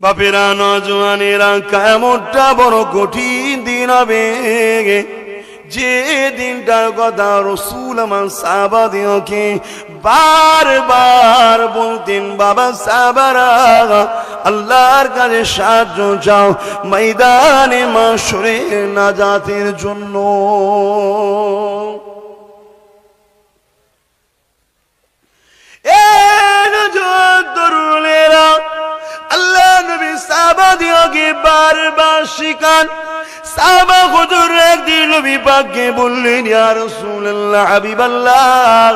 বাপেরা নজওয়ানেরা কিয়ামতটা বড় কঠিন দিন হবে, যে দিনটার কথা রাসূল আমার সাহাবাদেরকে বারবার বলতেন, বাবা সাহাবারা আল্লাহর কাছে সাহায্য চাও ময়দানে মাশরে নাজাতের জন্য। আল্লাহ নবী সাহাবাদেরকে বারবার শিখান। সাহাবা হুজুর একদিন নবী পাককে বললেন, ইয়া রাসূলুল্লাহ হাবিবাল্লাহ,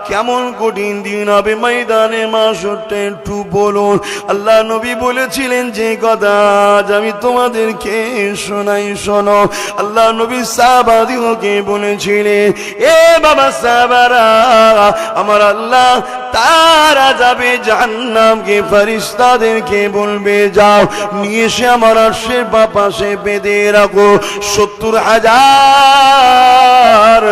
কেমন কঠিন দিন হবে ময়দানে মাশরটা একটু বলুন। আল্লাহ নবী বলেছিলেন যে কথা আজ আমি তোমাদেরকে শোনাই, শোনো। আল্লাহ নবী সাহাবাদেরকে বলেছিলেন, এ বাবা সাহাবারা, আমার আল্লাহ তারা যাবে জাহান্নামকে ফেরেশতাদেরকে বলবে, যাও নিয়ে এসে আমার আরশের পাশে বেঁধে রাখো। 70,000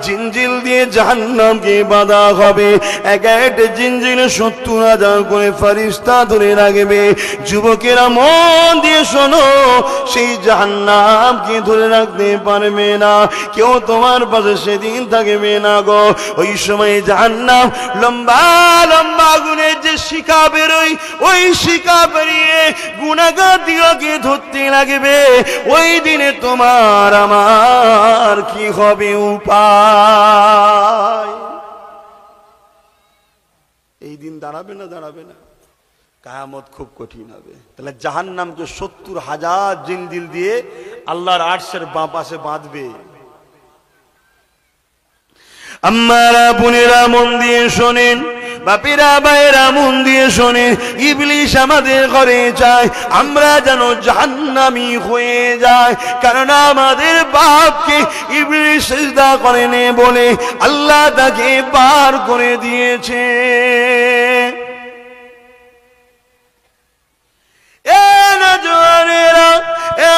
জিনজিল দিয়ে জাহান্নামকে বাঁধা হবে। এক একটা জিনজিলে 70,000 করে ফেরেশতা ধরে রাখবে। যুবকেরা মন দিয়ে শোনো, সেই জাহান্নামকে ধরে রাখতে পারবে না কেউ, তোমার পাশে সেদিন থাকবে না গো। ওই সময় জাহান্নাম লম্বা লম্বা গুণের যে শিখা বেরোয়, ওই শিখা বেরিয়ে গুনাহগার দিগকে ধরতে লাগবে। ওই দিনে তোমার আমার কি হবে উপায়? এই দিন দাঁড়াবে না, দাঁড়াবে না। কিয়ামত খুব কঠিন হবে। তাহলে জাহান্নামকে 70,000 জিনজিল দিয়ে আল্লাহর আরশের বাঁ পাশে বাঁধবে। আম্মারা বোনেরা মন দিয়ে শোনেন, বাপেরা ভাইয়েরা মন দিয়ে শোনেন, ইবলিস আমাদের ঘরে চায় আমরা যেন জাহান্নামী হয়ে যায়। কারণ আমাদের বাপকে ইবলিস সিজদা করেনি বলে আল্লাহ তাকে বার করে দিয়েছে।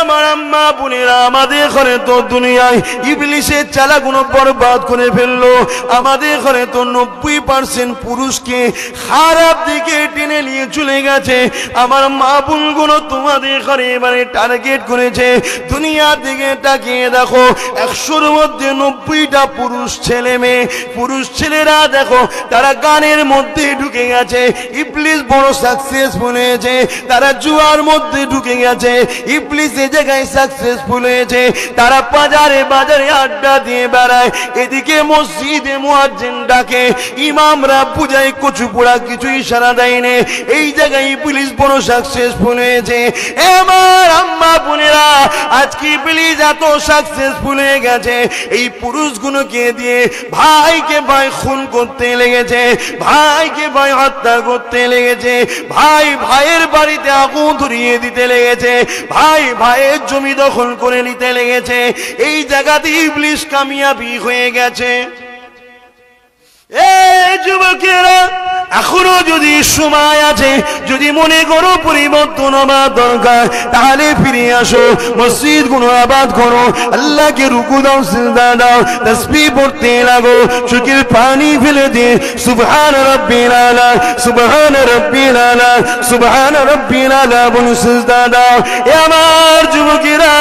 আমার আম্মা বোনেরা, আমাদের ঘরে তো দুনিয়ায় ইবলিসের চালাগুলো বরবাদ করে ফেললো। আমাদের ঘরে তো 90% পুরুষকে খারাপ দিকে টেনে নিয়ে চলে গেছে। আমার মা বোনগুলো তোমাদের ঘরে এবারে টার্গেট করেছে। দুনিয়ার দিকে তাকিয়ে দেখো, 100-র মধ্যে 90টা পুরুষ ছেলে মেয়ে। পুরুষ ছেলেরা দেখো তারা গানের মধ্যে ঢুকে গেছে, ইবলিস বড় সাকসেসফুল হয়েছে। তারা জুয়ার মধ্যে ঢুকে গেছে, ইবলিস যে জায়গায় সাকসেসফুল হয়েছে। তারা বাজারে বাজারে আড্ডা দিয়ে বেড়ায়, এদিকে মসজিদে মুয়াজ্জিন ডাকে, ইমামরা পূজায় কচু পোড়া কিছুই সারা দেয়নি। এই জায়গায় ইবলিস বড় সাকসেসফুল হয়েছে। আমার আম্মা বোনেরা, আজকে ইবলিস এত সাকসেসফুল হয়ে গেছে, এই পুরুষগুলোকে দিয়ে ভাইকে ভাই খুন করতে লেগেছে, ভাইকে ভাই হত্যা করতে লেগেছে, ভাই ভাইয়ের বাড়িতে আগুন ধরিয়ে দিতে লেগেছে, ভাই ভাইয়ের জমি দখল করে নিতে লেগেছে। এই জায়গাতে ইবলিস কামিয়াবি হয়ে গেছে। এই যুবকেরা, এখনো যদি সময় আছে, যদি মনে করো পরিবর্তন হবার দরকার, তাহলে ফিরে আসো, মসজিদ গুলো আবাদ করো, আল্লাহকে রুকু দাও, সিজদা দাও, তাসবিহ পড়তে লাগো, চোখের পানি ফেলে দিয়ে সুবহান রাব্বিল আলা, সুবহান রাব্বিল আলা, সুবহান রাব্বিল আলা বলে সিজদা দাও। এ আমার যুবকেরা,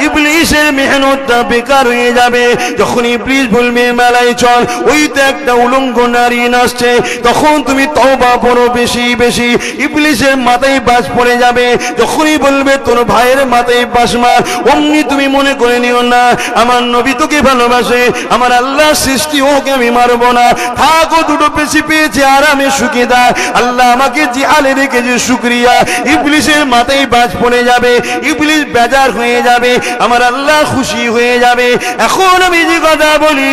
ইবলিসের মেহনতটা বেকার হয়ে যাবে। যখন ইবলিস বলবে মেলায় চল, ওই তো একটা উলঙ্গ নারী নাচছে, তখন তুমি তওবা পড়ো বেশি বেশি, ইবলিসের মাথায় বাজ পড়ে যাবে। যখনই বলবে তোর ভাইয়ের মাথায় বাজ মার, অমনি তুমি মনে করে নিও না আমার নবী তোকে ভালোবাসে, আমার আল্লাহ সৃষ্টি, ওকে আমি মারবো না, থাকো দুটো বেশি পেয়েছে আরামে সুখে দা, আল্লাহ আমাকে জিহালে রেখেছে শুকরিয়া। ইবলিসের মাথায় বাজ পড়ে যাবে, ইবলিস বেজার হয়ে যাবে, আমার আল্লাহ খুশি হয়ে যাবে। এখন আমি যে কথা বলি,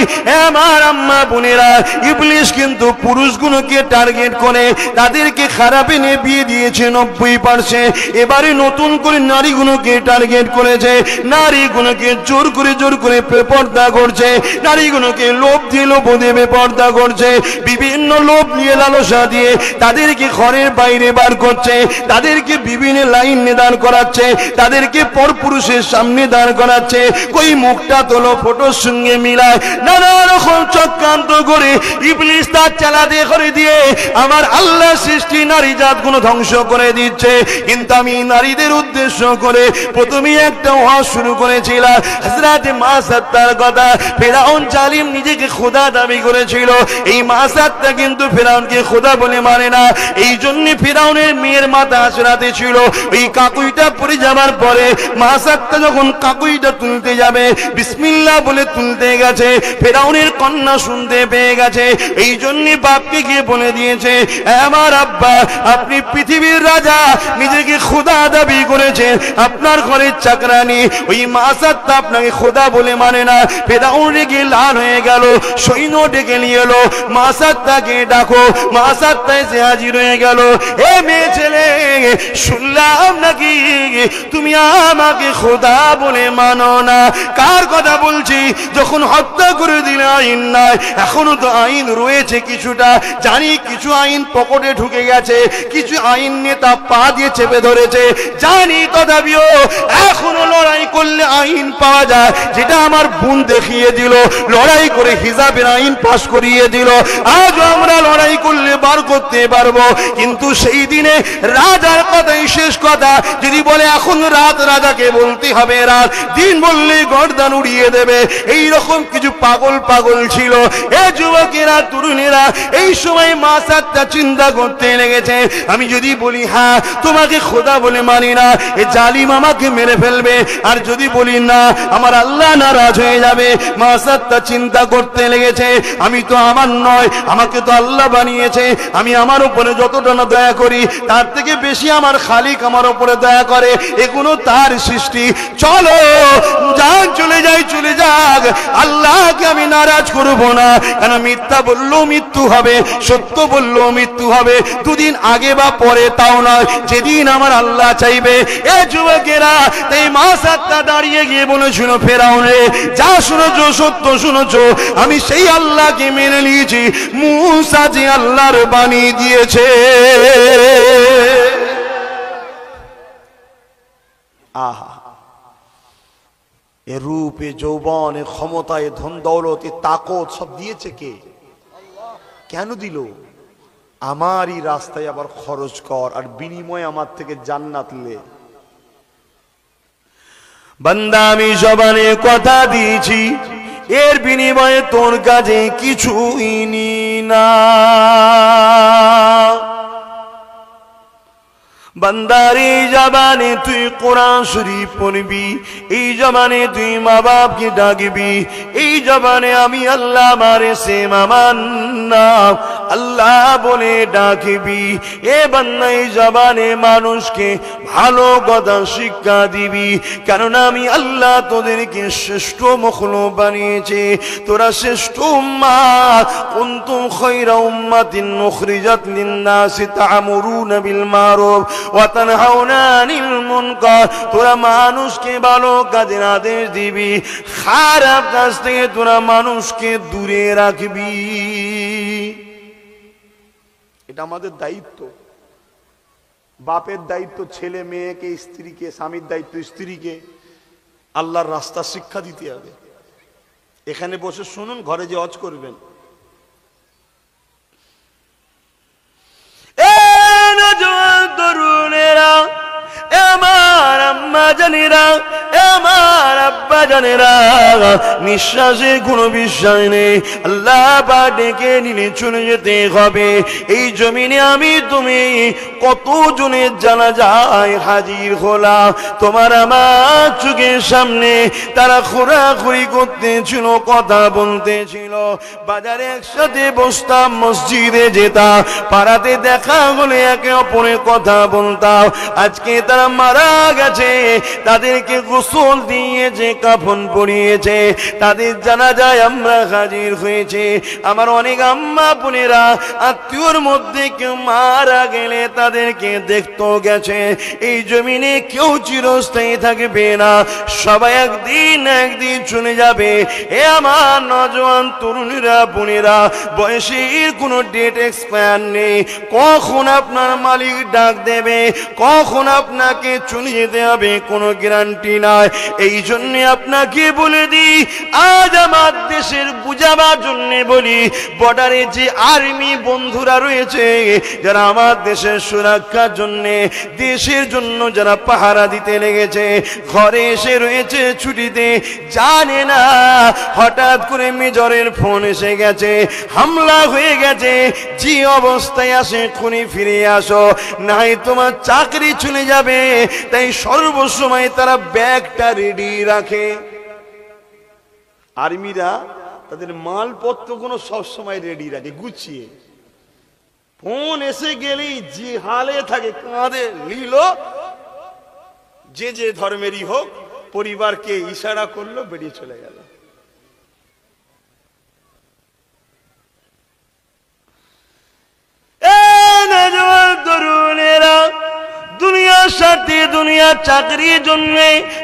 আমার আম্মা বোনেরা, ইবলিস কিন্তু পুরুষগুলোকে টার্গেট করে তাদেরকে খারাপ এনে বিয়ে দিয়েছে 90%। এবারে নতুন করে নারীগুলোকে টার্গেট করেছে, নারীগুলোকে জোর করে বেপর্দা করছে, নারীগুলোকে লোভ দিয়ে লোভ দেবে পর্দা করছে, বিভিন্ন লোভ নিয়ে লালসা দিয়ে তাদেরকে ঘরের বাইরে বার করছে, তাদেরকে বিভিন্ন লাইন দাঁড় করাচ্ছে, তাদেরকে পরপুরুষের সামনে দাঁড় করাচ্ছে, কই মুখটা তোলো ফটোর সঙ্গে মিলায়, নানা রকম চক্রান্ত করে ইবলিস তার চালাতে করে দিয়ে আমার আল্লাহ সৃষ্টি নারী জাতগুলো ধ্বংস করে দিচ্ছে, কিন্তু আমি নারীদের উদ্দেশ্য করে প্রথমেই একটা ওয়াজ শুরু করেছিলাম হযরত মাসাত্তার কথা। ফেরাউন জালিম নিজেকে খোদা দাবি করেছিল, এই মাসাত্তা কিন্তু ফেরাউনকে খোদা বলে মানে না। এই জন্য ফেরাউনের মেয়ের মাথা আঁচড়াতে ছিল। ওই কাকুইটা পড়ে যাবার পরে মাসাত্তা যখন কাকুইটা তুলতে যাবে, বিসমিল্লাহ বলে তুলতে গেছে, ফেরাউনের কন্যা শুনতে পেয়ে গেছে। এই জন্য বাপকে গিয়ে বলে দিয়েছে, আমার আব্বা আপনি পৃথিবীর রাজা, নিজেকে খোদা দাবি করেছেন, আপনার ঘরের চাকরানি ওই মাসাত্তা আপনাকে খোদা বলে মানে না। ফেরাউন রেগে লাল হয়ে গেল, সৈন্য ডেকে নিয়ে এলো, মাসাত্তাকে ডাকো। মাসাত্তা এসে হাজির হয়ে গেল। এ মেয়ে ছেলে, শুনলাম নাকি তুমি আমাকে খোদা বলে মানো না? কার কথা বলছি? যখন হত্যা করে দিলে আইন নাই, এখনো তো আইন রয়েছে কিছুটা, জানি কিছু আইন পকেটে ঢুকে গেছে, কিছু আইন নেতা পা দিয়ে চেপে ধরেছে, জানি তথাপিও এখনো লড়াই করলে আইন পাওয়া যায়, যেটা আমার বোন দেখিয়ে দিল, লড়াই করে হিজাবের আইন পাশ করিয়ে দিল। আজ আমরা লড়াই করলে বার করতে পারবো, কিন্তু সেই দিনে রাজার কথাই শেষ কথা। যদি বলে এখন রাত, রাজাকে বলতে হবে রাত, দিন বললে গর্দান উড়িয়ে দেবে। এই রকম কিছু পাগল পাগল ছিল। এ যুবকেরা, তরুণেরা, এই সময় মাসাত্তা চিন্তা করতে লেগেছে, আমি যদি বলি হ্যাঁ তোমাকে খোদা বলে মানি না, এ জালিম আমাকে মেরে ফেলবে, আর যদি বলি না আমার আল্লাহ নারাজ হয়ে যাবে। মাসাত্তা চিন্তা করতে লেগেছে, আমি তো আমার নয়, আমাকে তো আল্লাহ বানিয়েছে, আমি আমার উপরে যতটা না দয়া করি তার থেকে বেশি আমার খালিক আমার উপরে দয়া করে, এগুলো তার সৃষ্টি। চলো যাক, চলে যাই, চলে যাক, আল্লাহকে আমি নারাজ করব না। কেন মিথ্যা বললেও মৃত্যু হবে, সত্য বললেও মৃত্যু হবে, দুদিন আগে বা পরে তাও নয়, যেদিন আমার আল্লাহ চাইবে। এ যুবকেরা, এই মাসাত্তা দাঁড়িয়ে গিয়ে বলেছিল, ফেরাউনে যা শুনেছো সত্য শুনেছো, আমি সেই আল্লাহকে মেনে নিয়েছি, মুসা যে আল্লাহর বাণী দিয়েছে। আহা, এ রূপ, এ যৌবন, এ ক্ষমতা, এ ধন দৌলত, এ তাকত সব দিয়েছে কে? কেন দিল? আমারই রাস্তায় আবার খরচ কর, আর বিনিময়ে আমার থেকে জান্নাত লে। বান্দা, আমি জবানে কথা দিয়েছি, এর বিনিময়ে তোর কাছে কিছুই নি না। বান্দার এই জবানে তুই কোরআন শরীফ পড়বি, এই জবানে তুই মা বাপকে ডাকবি, এই জবানে আমি আল্লাহ মারে সে মামান নাম আল্লাহ বলে ডাকবি। এ বান্দা, এই জবানে মানুষকে ভালো কথা শিক্ষা দিবি, কারণ আমি আল্লাহ তোদেরকে শ্রেষ্ঠ মখলুক বানিয়েছে, তোরা শ্রেষ্ঠ উম্মাহ। কুনতুম খায়রা উম্মাতিন উখরিজাত লিন-নাসি তা'মুরুনা বিল মারুফ ওয়া তানহাউনা আনিল মুনকার। তোরা মানুষকে ভালো কাজের আদেশ দিবি, খারাপ কাজ থেকে তোরা মানুষকে দূরে রাখবি। এটা আমাদের দায়িত্ব, বাপের দায়িত্ব ছেলে মেয়েকে, স্ত্রীকে, স্বামীর দায়িত্ব স্ত্রীকে আল্লাহর রাস্তা শিক্ষা দিতে হবে। এখানে বসে শুনুন, ঘরে যে হজ করবেন, তরুণেরা, আমার আম্মা জানেরা, আমার আব্বা জানেরা, নিঃশ্বাসে কোনো বিশ্বাস নেই, আল্লাহ পাক ডেকে নিলে চলে যেতে হবে। এই জমিনে আমি তুমি কত জনের জানাজায় হাজির হলাম, তোমার আমার চোখের সামনে তারা খোরাখুরি করতেছিল, কথা বলতেছিল, বাজারে একসাথে বসতাম, মসজিদে যেতাম, পাড়াতে দেখা হলে একে অপরের কথা বলতাম। আজকে তারা মারা গেছে, তাদেরকে গোসল দিয়েছে, কাফন পরিয়েছে, তাদের জানাজায় আমরা হাজির হয়েছে। আমার অনেক আম্মা বোনেরা আত্মীয়র মধ্যে কেউ মারা গেলে তাদেরকে দেখতে গেছে। এই জমিনে কেউ চিরস্থায়ী থাকবে না, সবাই একদিন একদিন চলে যাবে। এ আমার নজওয়ান তরুণীরা, বোনেরা, বয়সের কোনো ডেট এক্সপায়ার নেই, কখন আপনার মালিক ডাক দেবে, কখন আপনাকে চলে যেতে হবে কোনো গ্যারান্টি নাই। এই জন্য আপনাকে বলে দিই, আজ আমার দেশের বুঝাবার জন্য বলি, বর্ডারে যে আর্মি বন্ধুরা রয়েছে যারা আমার দেশের সুরক্ষার জন্য, দেশের জন্য যারা পাহারা দিতে লেগেছে, ঘরে এসে রয়েছে ছুটিতে, জানে না হঠাৎ করে মেজরের ফোন এসে গেছে, হামলা হয়ে গেছে, যে অবস্থায় আসে খুনি ফিরে আসো, নাই তোমার চাকরি চলে যাবে। তাই সর্বসময় তারা ব্যাগটা রেডি রাখে। আর্মিরা তাদের মালপত্র কোনো সবসময় রেডি রাখে, গুছিয়ে। ফোন এসে গেলেই যে হালে থাকে, কাঁধে নিল, যে যে ধর্মেরই হোক, পরিবারকে ইশারা করলো, বেরিয়ে চলে গেল। তরুণেরা দুনিয়ার সাথে, দুনিয়ার চাকরির জন্য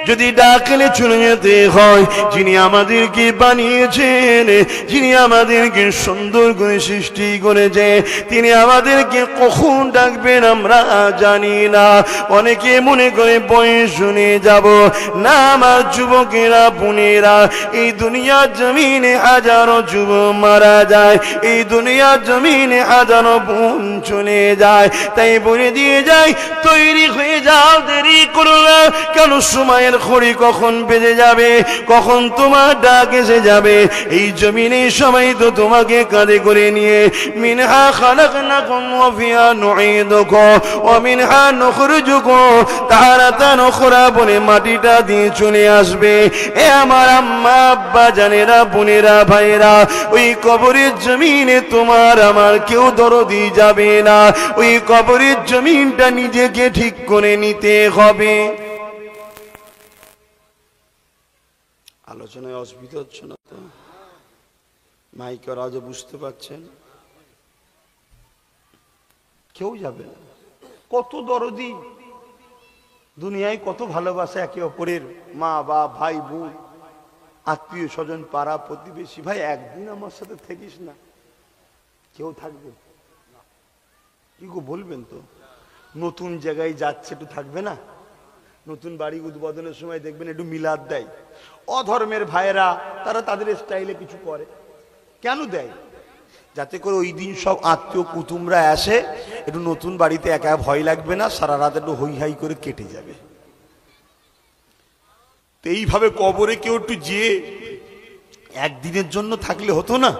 যদি ডাকলে চলে যেতে হয়, যিনি আমাদেরকে বানিয়েছেন, যিনি আমাদেরকে সুন্দর করে সৃষ্টি করেছে, তিনি আমাদেরকে কখন ডাকবেন আমরা জানি না। অনেকে মনে করে বয়স শুনে যাব না। আমার যুবকেরা, বোনেরা, এই দুনিয়ার জমিনে হাজারো যুবক মারা যায়, এই দুনিয়ার জমিনে হাজারো বোন চলে যায়। তাই বলে দিয়ে যায়, তৈরি হয়ে যাও, দেরি করো না। কেন সময়ের ঘড়ি কখন বেজে যাবে, কখন তোমার ডাক এসে যাবে। এই জমিনে সবাই তো তোমাকে কাঁধে করে নিয়ে, মিনহা খালাকনাকুম ওয়া ফিহা নুঈদুকুম ওয়া মিনহা নুখরিজুকুম তারাতান উখরা বলে মাটিটা দিয়ে চলে আসবে। এ আমার আম্মা আব্বা জানেরা, বোনেরা, ভাইরা, ওই কবরের জমিনে তোমার আমার কেউ দরদি যাবে না। ওই কবরের জমিনটা নিজেকে ঠিক করে নিতে হবে। আলোচনায় অসুবিধা হচ্ছে না তো? মাইকের আওয়াজে বুঝতে পারছেন? কেউ যাবে না। কত দরদি, দুনিয়ায় কত ভালোবাসা একে অপরের, মা বাপ, ভাই বোন, আত্মীয় স্বজন, পাড়া প্রতিবেশী। ভাই একদিন আমার সাথে থাকিস না, কেউ থাকবে? কি গো বলবেন তো? নতুন জায়গায় যাচ্ছে, একটু থাকবে না? নতুন বাড়ি উদ্বোধনের সময় দেখবেন একটু মিলাদ দেয়। অধর্মের ভাইয়েরা তারা তাদের স্টাইলে কিছু করে। কেন দেয়? যাতে করে ওই দিন সব আত্মীয় কুটুমরা আসে, একটু নতুন বাড়িতে একা ভয় লাগবে না, সারা রাত একটু হই হাই করে কেটে যাবে। তো এইভাবে কবরে কেউ একটু যেয়ে একদিনের জন্য থাকলে হতো না?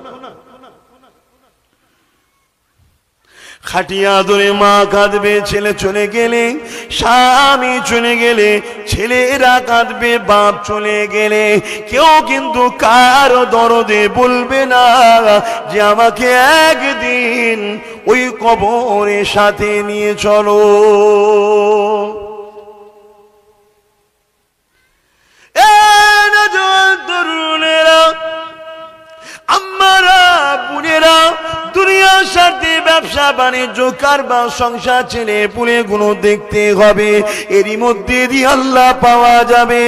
খাটিয়া ধরে মা কাঁদবে ছেলে চলে গেলে, স্বামী চলে গেলে ছেলেরা কাঁদবে বাপ চলে গেলে। কেউ কিন্তু কারো দরদে বলবে না যে আমাকে একদিন ওই কবরের সাথে নিয়ে চলো। তরুণেরা, আম্মারা, বোনেরা, দুনিয়ার সাথে ব্যবসা বাণিজ্য কারবার সংসার ছেলে পুলে গুলো দেখতে হবে। এরই মধ্যে দিয়ে আল্লাহ পাওয়া যাবে,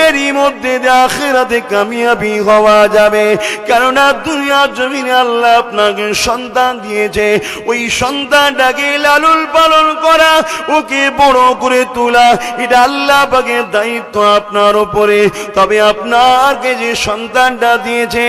এরই মধ্যে দিয়ে আখিরাতে কামিয়াবি হওয়া যাবে। কেননা দুনিয়ার জমিনে আল্লাহ আপনাকে সন্তান দিয়েছে, ওই সন্তানটাকে লালন পালন করা, ওকে বড় করে তোলা, এটা আল্লাহ পাকের দায়িত্ব আপনার উপরে। তবে আপনাকে যে সন্তানটা দিয়েছে,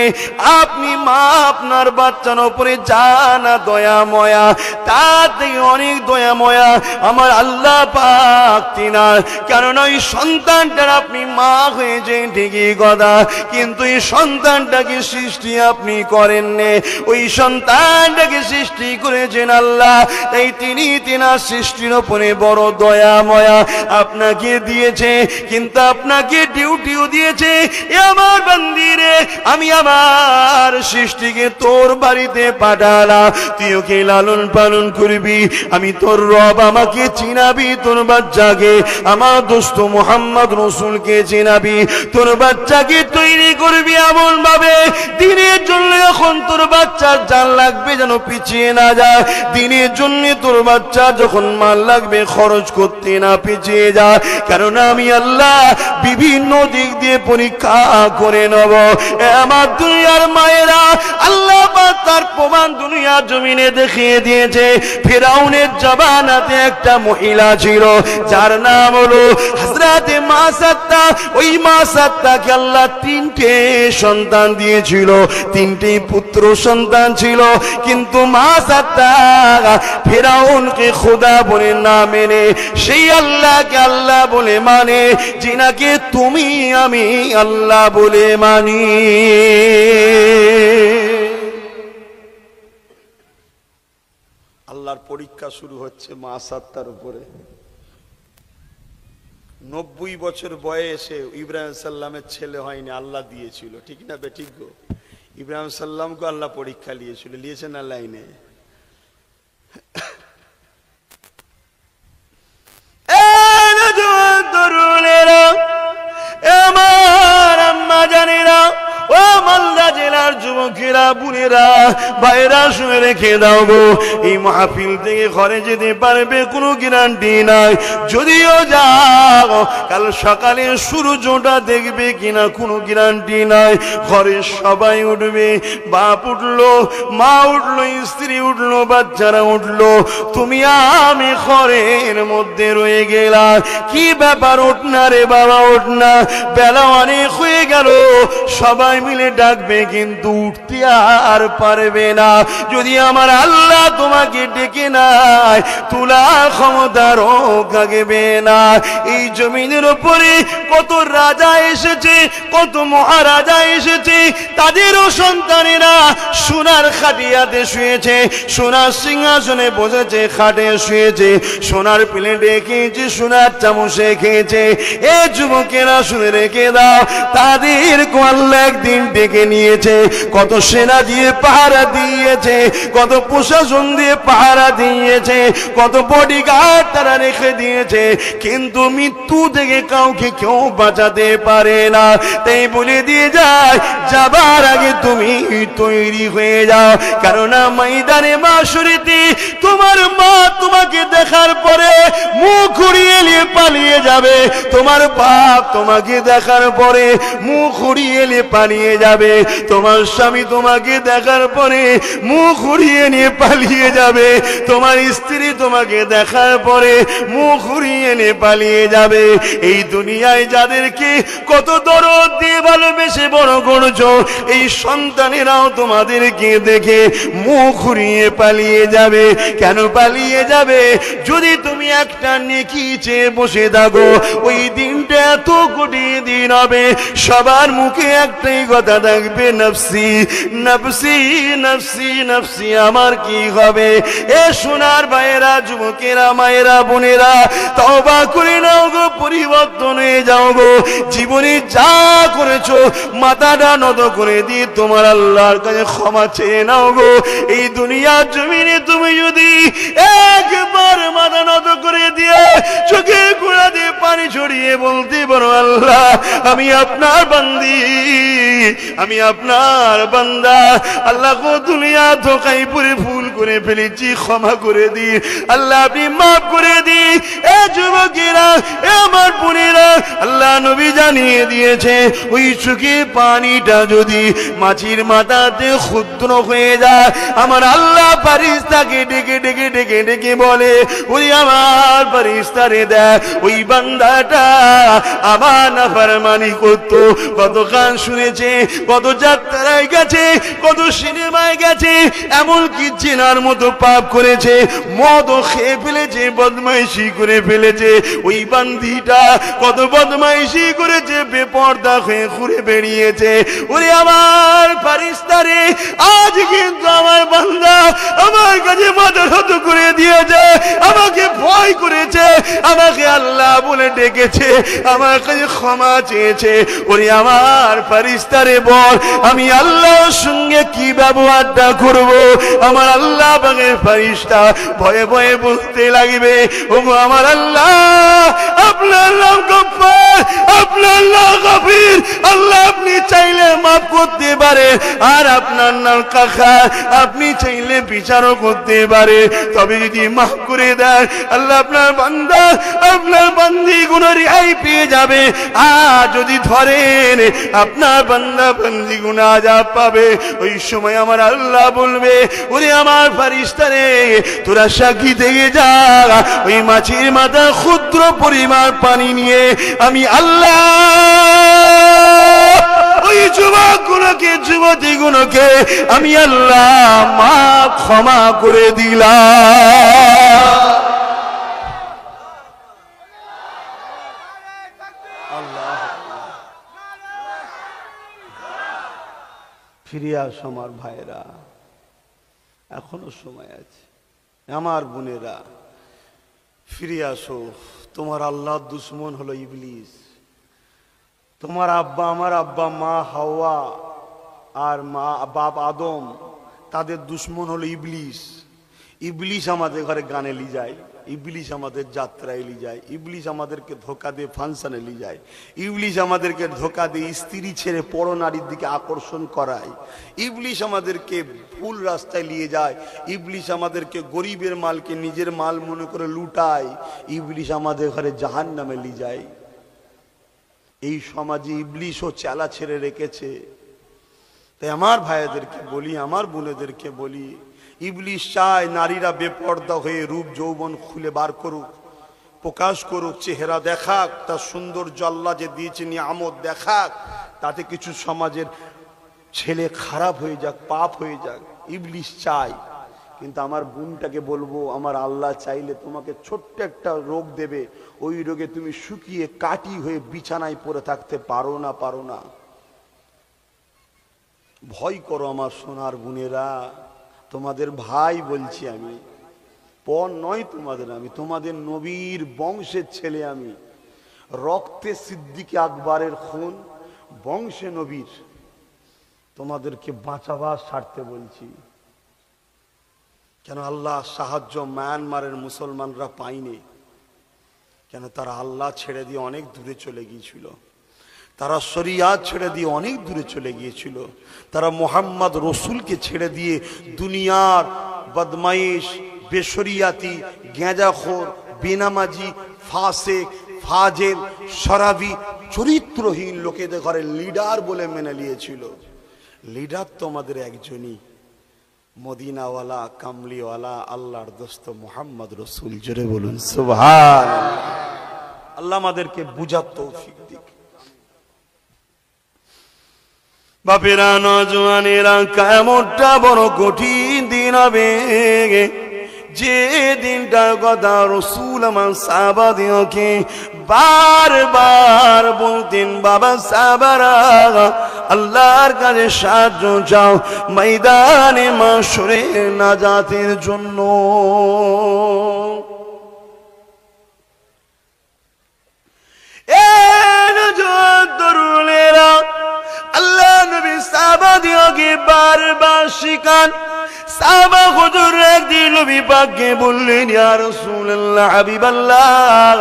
আপনি মা আপনার বাচ্চার উপরে জানা দয়াময়া, তার থেকে অনেক দয়াময়া আমার আল্লাহ পাক তিনার। কারণ ওই সন্তানটার আপনি মা হয়েছে ঠিকই কথা, কিন্তু এই সন্তানটাকে সৃষ্টি আপনি করেননি, ওই সন্তানটাকে সৃষ্টি করেছেন আল্লাহ। তাই তিনি তিনার সৃষ্টির উপরে বড় দয়াময়া আপনাকে দিয়েছে, কিন্তু আপনাকে ডিউটিও দিয়েছে, এ আমার বান্দিরে, আমি আমার সৃষ্টিকে তোর বাড়িতে পাঠালাম, তুই ওকে লালন পালন করবি, আমি তোর রব, আমাকে চিনাবি, তোর বাচ্চাকে, আমার দোস্ত মুহাম্মদ রাসূলকে চিনাবি, তোর বাচ্চাকে তৈরি করবি এমন ভাবে দিনের জন্য এখন তোর বাচ্চার জান লাগবে যেন পিছিয়ে না যায়, দিনের জন্য তোর বাচ্চা যখন মাল লাগবে খরচ করতে না পিছিয়ে যায়। কারণ আমি আল্লাহ বিভিন্ন দিক দিয়ে পরীক্ষা করে নেব। আমার দুনিয়ার মায়েরা, আল্লাহ তার প্রমাণ দুনিয়ার জমিনে দেখিয়ে দিয়ে গিয়েছে। ফিরাউনের জবানাতে একটা মহিলা ছিল যার নাম হলো হযরতে মাসাত্তা। ওই মাসাত্তাকে আল্লাহ তিনটে সন্তান দিয়েছিল, তিনটে পুত্র সন্তান ছিল। কিন্তু মাসাত্তা ফিরাউনকে খোদা বলে না মেনে সেই আল্লাহকে আল্লাহ বলে মানে, যিনাকে তুমি আমি আল্লাহ বলে মানি। আল্লাহর পরীক্ষা শুরু হচ্ছে মাসাত্তার উপরে। 90 বছর বয়সে ইব্রাহিম সাল্লামের ছেলে হয়নি, আল্লাহ দিয়েছিল। ঠিক না বেঠিক গো? ইব্রাহিম সাল্লামকে আল্লাহ পরীক্ষা নিয়েছিল, নিয়েছে না লাইনে? আমার আম্মা জানেরা, ও মালদা জেলার যুবকেরা, বুনেরা, ভাইরা, শুনে রেখে দাও গো, এই মাহফিল থেকে ঘরে যেতে পারবে কোনো গ্যারান্টি নাই। যদিও যাও কাল সকালে সূর্যটা দেখবে কিনা কোনো গ্যারান্টি নাই। ঘরে সবাই উঠবে, বাপ উঠলো, মা উঠলো, স্ত্রী উঠলো, বাচ্চারা উঠলো, তুমি আমি ঘরের মধ্যে রয়ে গেলাম। কি ব্যাপার? ওঠ না রে বাবা, ওঠ না, বেলা অনেক হয়ে গেল। সবাই মিলে ডাকবে কিন্তু উঠতে আর পারবে না। যদি আমার আল্লাহ তোমাকে ডেকে নাই, তোলার ক্ষমতারও থাকবে না। এই জমিনের উপরে কত রাজা এসেছে, কত মহারাজা এসেছে, তাদেরও সন্তানেরা সোনার খাটিয়াতে শুয়েছে, সোনার সিংহাসনে বসেছে, খাটে শুয়েছে, সোনার প্লেটে খেয়েছে, সোনার চামচে খেয়েছে। এ যুবকেরা শুনে রেখে দাও, তাদের আল্লাহ একদিন ডেকে নিয়েছে। কত সেনা দিয়ে পাহারা দিয়েছে, কত প্রশাসন দিয়ে পাহারা দিয়েছে, কত বডিগার্ড তারা রেখে দিয়েছে, কিন্তু মৃত্যু থেকে কাউকে কেউ বাঁচাতে পারে না। তাই বলে দিয়ে যায়, যাবার আগে তুমি তৈরি হয়ে যাও, কেননা ময়দানে মাশরিতে তোমার মা তোমাকে দেখার পরে মুখ ঘুরিয়ে নিয়ে পালিয়ে যাবে, তোমার বাপ তোমাকে দেখার পরে মুখ ঘুরিয়ে নিয়ে পালিয়ে যাবে, তোমার স্বামী তোমাকে দেখার পরে মুখ ঘুরিয়ে নিয়ে পালিয়ে যাবে, তোমার স্ত্রী তোমাকে দেখার পরে মুখ ঘুরিয়ে নিয়ে পালিয়ে যাবে। এই দুনিয়ায় যাদেরকে কত দরদ দিয়ে ভালোবেসে বড় করছো, এই সন্তানেরাও তোমাদেরকে দেখে মুখ ঘুরিয়ে পালিয়ে যাবে। কেন পালিয়ে যাবে? যদি তুমি একটা নেকি চেয়ে বসে থাকো, ওই দিনটা এত কঠিন দিন হবে, সবার মুখে একটাই কথা থাকবে, নফসি নফসি নফসি নফসি, আমার কি হবে? এ সোনার ভাইয়েরা, যুবকেরা, মায়েরা, বোনেরা, তওবা করে নাও গো, পরিবর্তন হয়ে যাও গো। জীবনে যা করেছো মাথাটা নত করে দিয়ে তোমার আল্লাহর কাছে ক্ষমা চেয়ে নাও গো। এই দুনিয়ার জমিনে তুমি যদি একবার মাথা নত করে দিয়ে চোখে গোড়া দিয়ে পানি ছড়িয়ে বলতে পারো, আল্লাহ আমি আপনার বান্দি, আমি আপনার বান্দা, আল্লাহ গো দুনিয়া ধোকাই পুরে ভুল করে ফেলেছি, ক্ষমা করে দি আল্লাহ, আপনি মাফ করে দি। এ যুবকেরা, এ আমার বোনেরা, আল্লাহ নবী জানিয়ে দিয়েছে, ওই চোখে পানিটা যদি মাছির মাথাতে ক্ষুদ্র হয়ে যায়, আমার আল্লাহ ফারিস্তাকে ডেকে ডেকে ডেকে ডেকে বলে, ওই আমার ফারিস্তারে দেখ, ওই বান্দাটা আমার নাফরমানি করতো, কত গান শুনেছে, কত যাত্রায় গেছে, কত সিনেমায় গেছে, এমনকি জেনার মতো পাপ করেছে, মদও খেয়ে ফেলেছে, বদমাইশি করে ফেলেছে। ওই বান্দিটা কত বদমাইশি করেছে, বেপর্দা হয়ে ঘুরে বেরিয়েছে। ওরে আমার ফারিস্তারে, আজ কিন্তু আমার বান্দা আমার কাছে মাথা নত করে দিয়েছে, আমাকে ভয় করেছে, আমাকে আল্লাহ বলে ডেকেছে, আমার কাছে ক্ষমা চেয়েছে। ওরে আমার ফারিস্তারে বল, আমি আল্লাহর সঙ্গে কি ব্যবহারটা করব? আমার আল্লাহ পাকের ফারিস্তা ভয়ে ভয়ে বলতে লাগবে, ওগো আমার আল্লাহ, আপনার নাম গফফার, আপনার নাম গফির, আল্লাহ আপনি চাইলে মাফ করতে পারে, আর আপনার নাম কাকা আপনি চাইলে বিচারও করতে পারে। তবে যদি মাফ করে দেন আল্লাহ আপনার বান্দা আপনার বান্দি গুনাহ রেহাই পেয়ে যাবে। আর যদি ধরেন আপনার বান্দা বান্দি গুনাহ আযাব পাবে। ওই সময় আমার আল্লাহ বলবে, ওরে আমার ফেরেশতা রে, তোরা সাক্ষী থেকে যা, ওই মাছের মাথা ক্ষুদ্র পরিমাণ পানি নিয়ে আমি আল্লাহ ওই যুবক গুলোকে যুবতী গুলোকে আমি আল্লাহ মাফ ক্ষমা করে দিলাম। ফিরে আসো আমার ভাইরা, এখনো সময় আছে। আমার বোনেরা ফিরে আসো। তোমার আল্লাহর দুশমন হলো ইবলিস। তোমার আব্বা আমার আব্বা মা হাওয়া আর মা বাপ আদম, তাদের দুশমন হলো ইবলিস। ইবলিস আমাদের ঘরে গানে লি যায়, ইবলিস আমাদের যাত্রায় লি যায়, ইবলিস আমাদেরকে ধোকা দিয়ে ফাংশনে লি যায়, ইবলিস আমাদেরকে ধোকা দিয়ে স্ত্রী ছেড়ে পর নারীর দিকে আকর্ষণ করায়, ইবলিস আমাদেরকে ভুল রাস্তায় নিয়ে যায়, ইবলিস আমাদেরকে গরিবের মালকে নিজের মাল মনে করে লুটায়, ইবলিস আমাদের ঘরে জাহান্নামে লি যায়। এই সমাজে ইবলিসও চেলা ছেড়ে রেখেছে। তাই আমার ভাইদেরকে বলি, আমার বোনেদেরকে বলি, ইবলিস চায় নারীরা বেপর্দা হয়ে রূপ যৌবন খুলে বার করুক, প্রকাশ করুক, চেহারা দেখাক, তার সৌন্দর্য আল্লাহ যে দিয়েছে নিয়ামত দেখাক, তাতে কিছু সমাজের ছেলে খারাপ হয়ে যাক, পাপ হয়ে যাক, ইবলিস চায়। কিন্তু আমার বোনটাকে বলবো, আমার আল্লাহ চাইলে তোমাকে ছোট্ট একটা রোগ দেবে, ওই রোগে তুমি শুকিয়ে কাটি হয়ে বিছানায় পড়ে থাকতে পারো না, পারো না। ভয় করো আমার সোনার বোনেরা, তোমাদের ভাই বলছি আমি, পর নয় তোমাদের, আমি তোমাদের নবীর বংশের ছেলে, আমি রক্তে সিদ্দিকে আকবরের খুন, বংশে নবীর। তোমাদেরকে বাঁচাবার স্বার্থে বলছি। কেন আল্লাহ সাহায্য মায়ানমারের মুসলমানরা পায়নি? কেন তারা আল্লাহ ছেড়ে দিয়ে অনেক দূরে চলে গিয়েছিল, তারা শরিয়াত ছেড়ে দিয়ে অনেক দূরে চলে গিয়েছিল, তারা মোহাম্মদ রসুলকে ছেড়ে দিয়ে দুনিয়ার বদমাইশ, বেশরিয়াতি, গেঁজাখোর, বেনামাজি, ফাসেক, ফাজেল, শরাবি, চরিত্রহীন লোকেদের ঘরে লিডার বলে মেনে নিয়েছিল। লিডার তো আমাদের একজনই, মদিনাওয়ালা, কামলিওয়ালা, আল্লাহর দোস্ত মোহাম্মদ রসুল। জোরে বলুন সুবহানাল্লাহ। আল্লাহ আমাদেরকে বুঝার তৌফিক দিক। বাপেরা, নজওয়ানেরা, কিয়ামতটা বড় কঠিন দিন হবে, যে দিনটার কথা রাসূল আমার সাহাবাদেরকে বারবার বলতেন, বাবা সাহাবারা আল্লাহর কাছে সাহায্য চাও ময়দানে মাশরে নাজাতের জন্য। এ নজওয়ান তরুণেরা, আল্লাহ নবী সাহাবাদেরকে বারবার শিখান। সাহাবা হুজুর একদিন নবী পাককে বললেন, ইয়া রাসূলুল্লাহ, হাবিবাল্লাহ,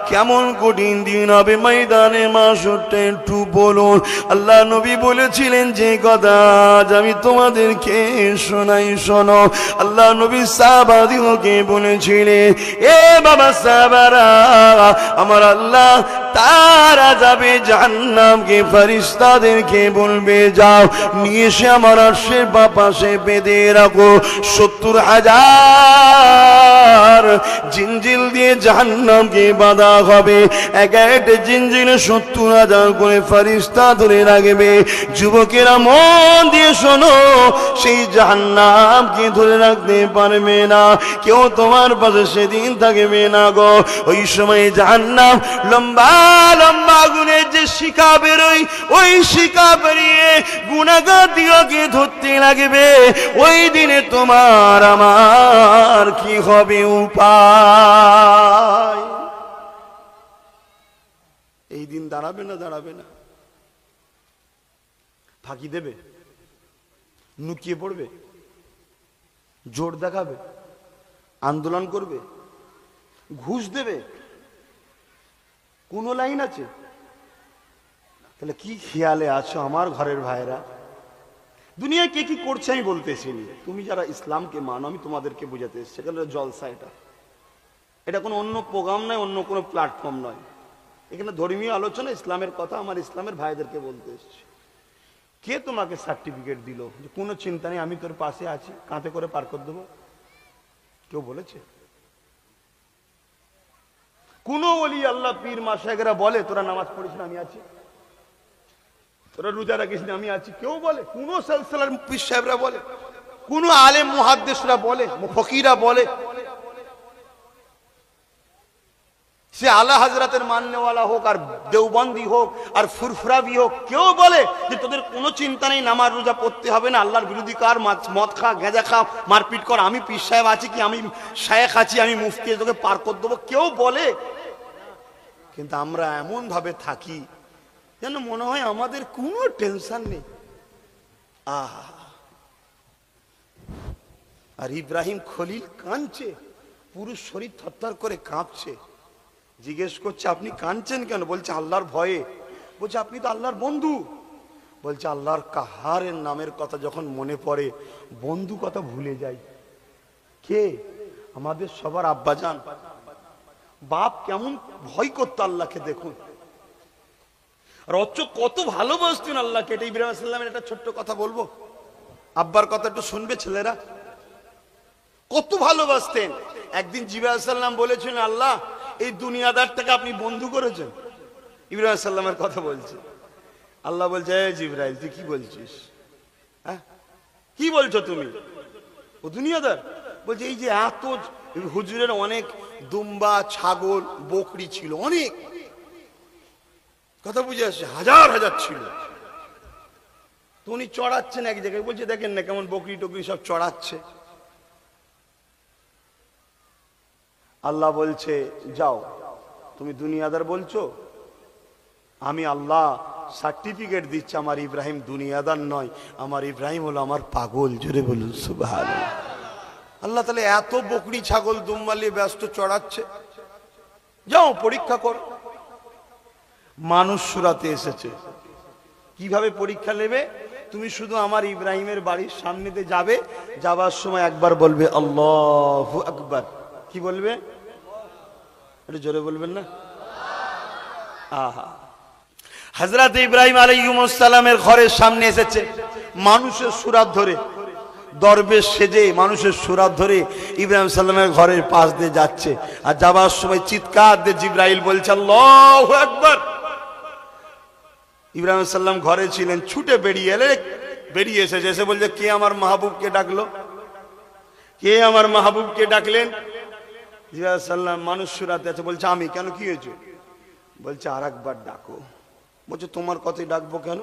কেমন কঠিন দিন হবে ময়দানে মাশরটা একটু বলুন। আল্লাহ নবী বলেছিলেন যে কথা আজ আমি তোমাদেরকে শোনাই, শোনো। আল্লাহ নবী সাহাবাদেরকে বলেছিলেন, এ বাবা সাহাবারা, আমার আল্লাহ তারা যাবে জাহান্নামকে ফেরেশতাদেরকে বলবে, যাও নিয়ে এসে আমার আরশের পাশে বেঁধে রাখো। 70,000 জিনজিল দিয়ে জাহান্নামকে বাঁধা হবে। এক একটা জিনজিলে 70,000 করে ফেরেশতা ধরে রাখবে। যুবকেরা মন দিয়ে শোনো, সেই জাহান্নামকে ধরে রাখতে পারবে না কেউ, তোমার পাশে সেদিন থাকবে না গো। ওই সময় জাহান্নাম লম্বা লম্বা গুণের যে শিখা বেরোয়, ওই শিখা বেরিয়ে গুনাহগার দিগকে ধরতে লাগবে। ওই দিনে তোমার আমার কি হবে উপায়? এই দিন দাঁড়াবে না, দাঁড়াবে না? ফাঁকি দেবে, লুকিয়ে পড়বে, জোর দেখাবে, আন্দোলন করবে, ঘুষ দেবে? কোন লাইন আছে? তাহলে কি খেয়ালে আছো আমার ঘরের ভাইরা? দুনিয়ায় কে কি করছে আমি বলতেছি না, তুমি যারা ইসলামকে মানো আমি তোমাদেরকে বুঝাতে এসেছি। সেখানে জলসা, এটা কোনো অন্য প্রোগ্রাম নয়, অন্য কোনো প্ল্যাটফর্ম নয়। এখানে ধর্মীয় আলোচনা, ইসলামের কথা আমার ইসলামের ভাইদেরকে বলতে এসেছি। কে তোমাকে সার্টিফিকেট দিল যে কোনো চিন্তা নেই, আমি তোর পাশে আছি, কাঁধে করে পার করে দেবো? কেউ বলেছে? কোন ওলি আল্লাহ পীর মাশায়েখরা বলে তোরা নামাজ পড়িস না আমি আছি, তোরা রোজা রাখিস না আমি আছি? কেউ বলে? কোন সিলসিলার পীর সাহেবরা বলে? কোন আলেম মুহাদ্দিসরা বলে? ফকিরা বলে? সে আলা হযরতের মাননেওয়ালা হোক আর দেওবন্দি হোক আর ফুরফুরাবি হোক, কেউ বলে যে তোদের কোনো চিন্তা নেই, নামাজ রোজা পড়তে হবে না, আল্লাহর বিরোধী কার, মদ খা, গাঁজা খা, মারপিট কর, আমি পীর সাহেব আছি কি, আমি শায়েখ আছি, আমি মুফতি, তোকে পার করে দেবো? কেউ বলে? কিন্তু আমরা এমন ভাবে থাকি যেন মনে হয় আমাদের কোনো টেনশন নেই। আর ইব্রাহিম খলিল কাঁদছে, পুরো শরীর থরথর করে কাঁপছে। জিজ্ঞেস করছে আপনি কাঁদছেন কেন? বলছে আল্লাহর ভয়ে। বলছে আপনি তো আল্লাহর বন্ধু। বলছে আল্লাহর কাহারের নামের কথা যখন মনে পড়ে বন্ধু কথা ভুলে যাই। কে? আমাদের সবার আব্বাজান। বাপ কেমন ভয় করতো আল্লাহকে দেখুন, আর কত ভালোবাসতেন আল্লাহকে। এটা ইব্রাহিম আলাইহিস সালামের একটা ছোট্ট কথা বলবো, আব্বার কথা একটু শুনবে ছেলেরা। কত ভালোবাসতেন। একদিন জিবরাইল আলাইহিস সালাম বলেছেন আল্লাহ এই দুনিয়াদারটাকে আপনি বন্ধু করেছেন। ইব্রাহিম আলাইহিস সালামের কথা বলছে। আল্লাহ বলছে এই জিবরাইল তুই কি বলছিস? হ্যাঁ কি বলছো তুমি? ও দুনিয়াদার? বলছে এই যে এত হুজুরের অনেক দুম্বা, ছাগল, বকরি ছিল, অনেক কথা বুঝে আসছে, হাজার হাজার ছিল। তো উনি চড়াচ্ছেন এক জায়গায়। বলছে দেখেন না কেমন বকরি টকরি সব চড়াচ্ছে। আল্লাহ বলছে যাও, তুমি দুনিয়াদার বলছো, আমি আল্লাহ সার্টিফিকেট দিচ্ছি আমার ইব্রাহিম দুনিয়াদার নয়, আমার ইব্রাহিম হলো আমার পাগল। জোরে বলুন সুবহানাল্লাহ। আল্লাহ তাহলে এত বকরি ছাগল দুম্বালি ব্যস্ত চড়াচ্ছে, যাও পরীক্ষা কর। মানুষ সুরাতে এসেছে, কিভাবে পরীক্ষা নেবে? তুমি শুধু আমার ইব্রাহিমের বাড়ির সামনে দিয়ে যাবে, যাবার সময় একবার বলবে আল্লাহু আকবার। কি বলবে? একটু জোরে বলবেন না? আহা, হযরত ইব্রাহিম আলাইহিস সালামের ঘরের সামনে এসেছে, মানুষের সুরাত ধরে, দরবেশ সেজে মানুষের সুরাত ধরে ইব্রাহিম সাল্লামের ঘরের পাশ দিয়ে যাচ্ছে। আর যাবার সময় চিৎকার দিয়ে জিবরাইল বলছে আল্লাহু আকবার। ইব্রাহিম সাল্লাম ঘরে ছিলেন, ছুটে বেরিয়ে এসেছে, এসে বলছে কে আমার মাহবুবকে ডাকলো? কে আমার মাহবুবকে ডাকলেন? জিবরাইল সাল্লাম মানুষ সুরাতে আছে। বলছে আমি। কেন, কি হয়েছে? বলছে আর একবার ডাকো। বলছে তোমার কথাই ডাকবো কেন?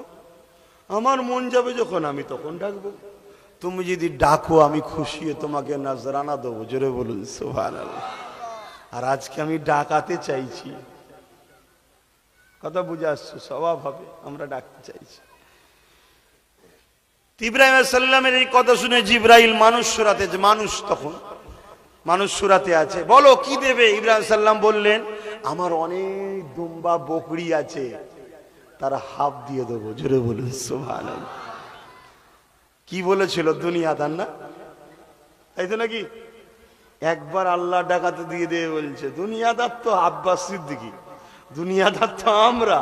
আমার মন যাবে যখন আমি তখন ডাকবো। তুমি যদি ডাকো আমি খুশি হয়ে তোমাকে নজরানা দেবো। জোরে বলুন সুবহানাল্লাহ। আর আজকে আমি ডাকাতে চাইছি, কথা বুঝে আসছো? স্বভাব হবে আমরা ডাকতে চাইছি। ইব্রাহিম আলাইহিস সালামের এই কথা শুনে জিবরাইল মানুষ সুরাতে, মানুষ তখন মানুষ সুরাতে আছে, বলো কি দেবে? ইব্রাহিম সাল্লাম বললেন আমার অনেক দুম্বা বকরি আছে, তারা হাফ দিয়ে দেবো। জোরে বলুন সুবহানাল্লাহ। কি বলেছিল? দুনিয়াদার না, তাই তো নাকি? একবার আল্লাহ ডাকাতে দিয়ে দিয়ে বলছে দুনিয়াদার তো আব্বাস সিদ্দিকী, দুনিয়াদার তো আমরা।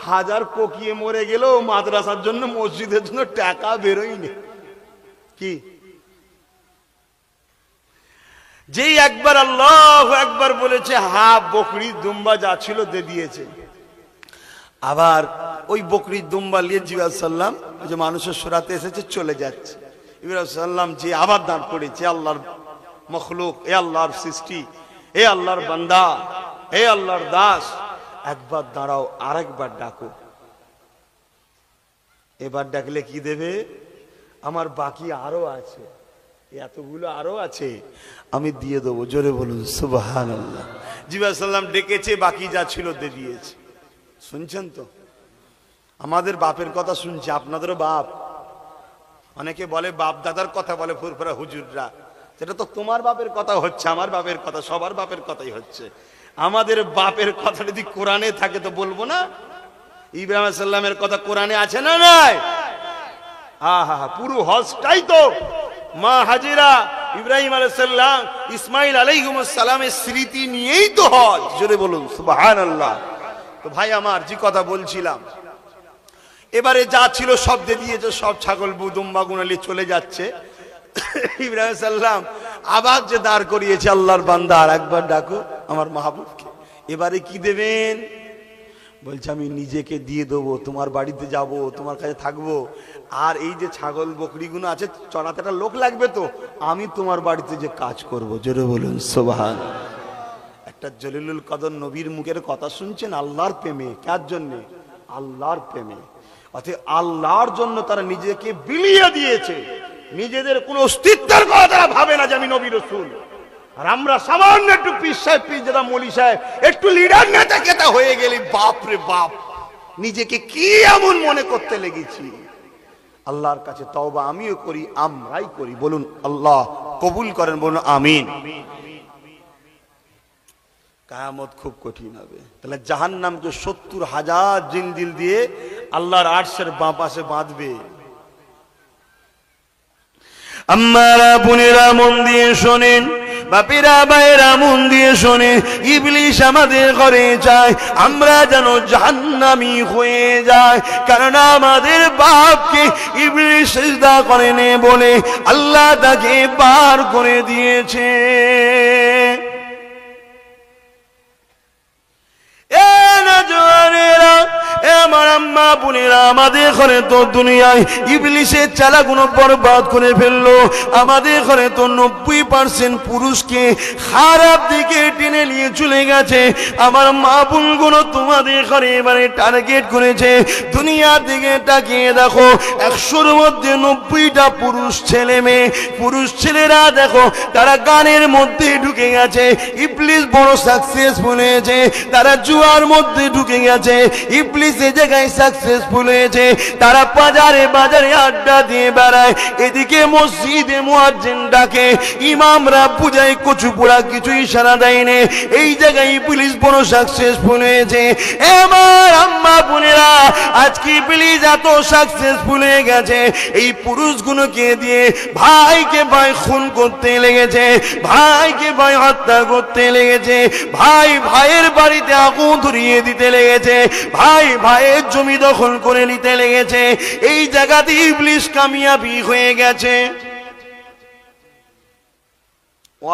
হাজার কোকিয়ে মরে গেলেও মাদ্রাসার জন্য, মসজিদের জন্য টাকা বেরোয়নি। কি যেই একবার আল্লাহু আকবার বলেছে, হাফ বকরি দুম্বা যা ছিল দিয়ে দিয়েছে। আবার ওই বকরি দুম্বা নিয়ে জিবরাইল সাল্লাম যে মানুষের সুরাতে এসেছে চলে যাচ্ছে। ইব্রাহিম সাল্লাম যে আবার দাঁড় করেছে, আল্লাহর মখলুক, এ আল্লাহর সৃষ্টি, এ আল্লাহর বান্দা, এ আল্লাহর দাস, একবার দাঁড়াও, আরেকবার ডাকো। এবার ডাকলে কি দেবে? আমার বাকি আরো আছে, এতগুলো আরো আছে, আমি দিয়ে দেবো। জোরে বলুন সুবহানাল্লাহ। জিবরাইল সাল্লাম ডেকেছে, বাকি যা ছিল দিয়ে দিয়েছে। শুনছেন তো? আমাদের বাপের কথা শুনছে, আপনাদেরও বাপ। অনেকে বলে বাপ দাদার কথা বলে ফুরফুরা হুজুররা, সেটা তো তোমার বাপের কথা হচ্ছে, আমার বাপের কথা, সবার বাপের কথাই হচ্ছে। আমাদের বাপের কথা যদি কোরআনে থাকে তো বলবো না? ইব্রাহিম আলাইহিস সালামের কথা কোরআনে আছে না নাই? পুরো হজটাই তো মা হাজিরা, ইব্রাহিম আলাইহিস সালাম, ইসমাইল আলাইহিস সালামের স্মৃতি নিয়েই তো হজ। জোরে বলুন সুবহানাল্লাহ। তো ভাই আমার, যে কথা বলছিলাম, এবারে যা ছিল সব দিয়ে দিয়েছে, সব ছাগল দুম্বা গুনালি চলে যাচ্ছে। ইব্রাহিম সাল্লাম আবার যে দাঁড় করিয়েছে, আল্লাহর বান্দা আর একবার ডাকো আমার মাহবুবকে। এবারে কি দেবেন? বলছে আমি নিজেকে দিয়ে দেবো, তোমার বাড়িতে যাব, তোমার কাছে থাকবো, আর এই যে ছাগল বকরিগুলো আছে চড়াতে একটা লোক লাগবে, তো আমি তোমার বাড়িতে যে কাজ করব। জোরে বলুন সুবহান। একটা জলিলুল কদর নবীর মুখের কথা শুনছেন, আল্লাহর প্রেমে। কার জন্যে? আল্লাহর প্রেমে। অর্থাৎ আল্লাহর জন্য তারা নিজেকে বিলিয়ে দিয়েছে। নিজেদের কোন অস্তিত্বের কথা তারা ভাবে না যে আমি নবী রাসূল। আর আমরা সামান্য একটু পীর সাহেব, পীর জাদা, মৌলী সাহেব, একটু লিডার নেতা কেতা হয়ে গেলি, বাপ রে বাপ, নিজেকে কি এমন মনে করতে লেগেছি। আল্লাহর কাছে তওবা আমিও করি, আমরাই করি। বলুন আল্লাহ কবুল করেন, বলুন আমিন। কিয়ামত খুব কঠিন হবে। তাহলে জাহান্নামকে ৭০,০০০ জিলজিল দিয়ে আল্লাহর আরশের বাঁ পাশে বাঁধবে। আম্মারা বোনেরা মন দিয়ে শোনেন, বাপেরা ভাইয়েরা মন দিয়ে শোনেন, ইবলিস আমাদের ঘরে চায় আমরা যেন জাহান্নামী হয়ে যায়। কারণ আমাদের বাপকে ইবলিস সিজদা করেনি বলে আল্লাহ তাকে বার করে দিয়েছে। আমার আম্মা বোনেরা, আমাদের ঘরে তো দুনিয়ায় ইবলিসের চালাগুলো বরবাদ করে ফেললো। আমাদের ঘরে তো 90% পুরুষকে খারাপ দিকে টেনে নিয়ে চলে গেছে। আমার মা বোনগুলো তোমাদের ঘরে এবারে টার্গেট করেছে। দুনিয়ার দিকে তাকিয়ে দেখো, 100-র মধ্যে 90টা পুরুষ ছেলে মেয়ে। পুরুষ ছেলেরা দেখো তারা গানের মধ্যে ঢুকে গেছে, ইবলিস বড় সাকসেসফুল হয়েছে। তারা জুয়ার মধ্যে ঢুকে গেছে, ইবলিস এই জায়গায় সাকসেসফুল হয়েছে। তারা বাজারে বাজারে আড্ডা দিয়ে বেড়ায়, এদিকে মসজিদে মুয়াজ্জিন ডাকে, ইমামরা পূজায় কচু পোড়া কিছুই সারা দেয়নি। এই জায়গায় ইবলিস বড় সাকসেসফুল হয়েছে। আমার আম্মা বোনেরা, আজকে ইবলিস এত সাকসেসফুল হয়ে গেছে, এই পুরুষগুলোকে দিয়ে ভাইকে ভাই খুন করতে লেগেছে, ভাইকে ভাই হত্যা করতে লেগেছে, ভাই ভাইয়ের বাড়িতে আগুন ধরিয়ে দিতে লেগেছে, ভাই ভাইয়ের জমি দখল করে নিতে লেগেছে। এই জায়গাতে ইবলিস কামিয়াবি হয়ে গেছে।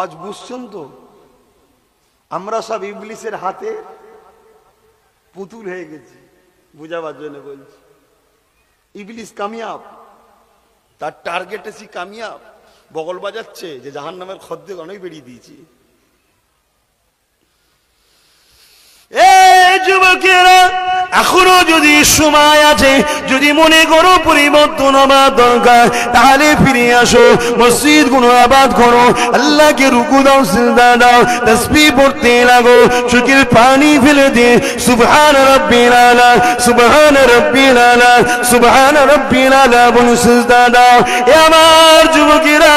আজ বুঝছেন তো, আমরা সব ইবলিসের হাতে পুতুল হয়ে গেছি। বুঝাবার জন্য বলছি, ইবলিস কামিয়াব, তার টার্গেট এসে কামিয়াব, বগল বাজাচ্ছে যে জাহান্নামের খদ্দের অনেক বেরিয়ে দিয়েছি। যুবকেরা, এখনো যদি সময় আছে, যদি মনে করো পরিবর্তন হবার দরকার, তাহলে ফিরে আসো, মসজিদ গুলো আবাদ করো, আল্লাহকে রুকু দাও, সিজদা দাও, তাসবিহ পড়তে লাগো, চোখের পানি ফেলে দিয়ে সুবহান রাব্বিল আলা, সুবহান রাব্বিল আলা, সুবহান রাব্বিল আলা বলে সিজদা দাও। এ আমার যুবকেরা,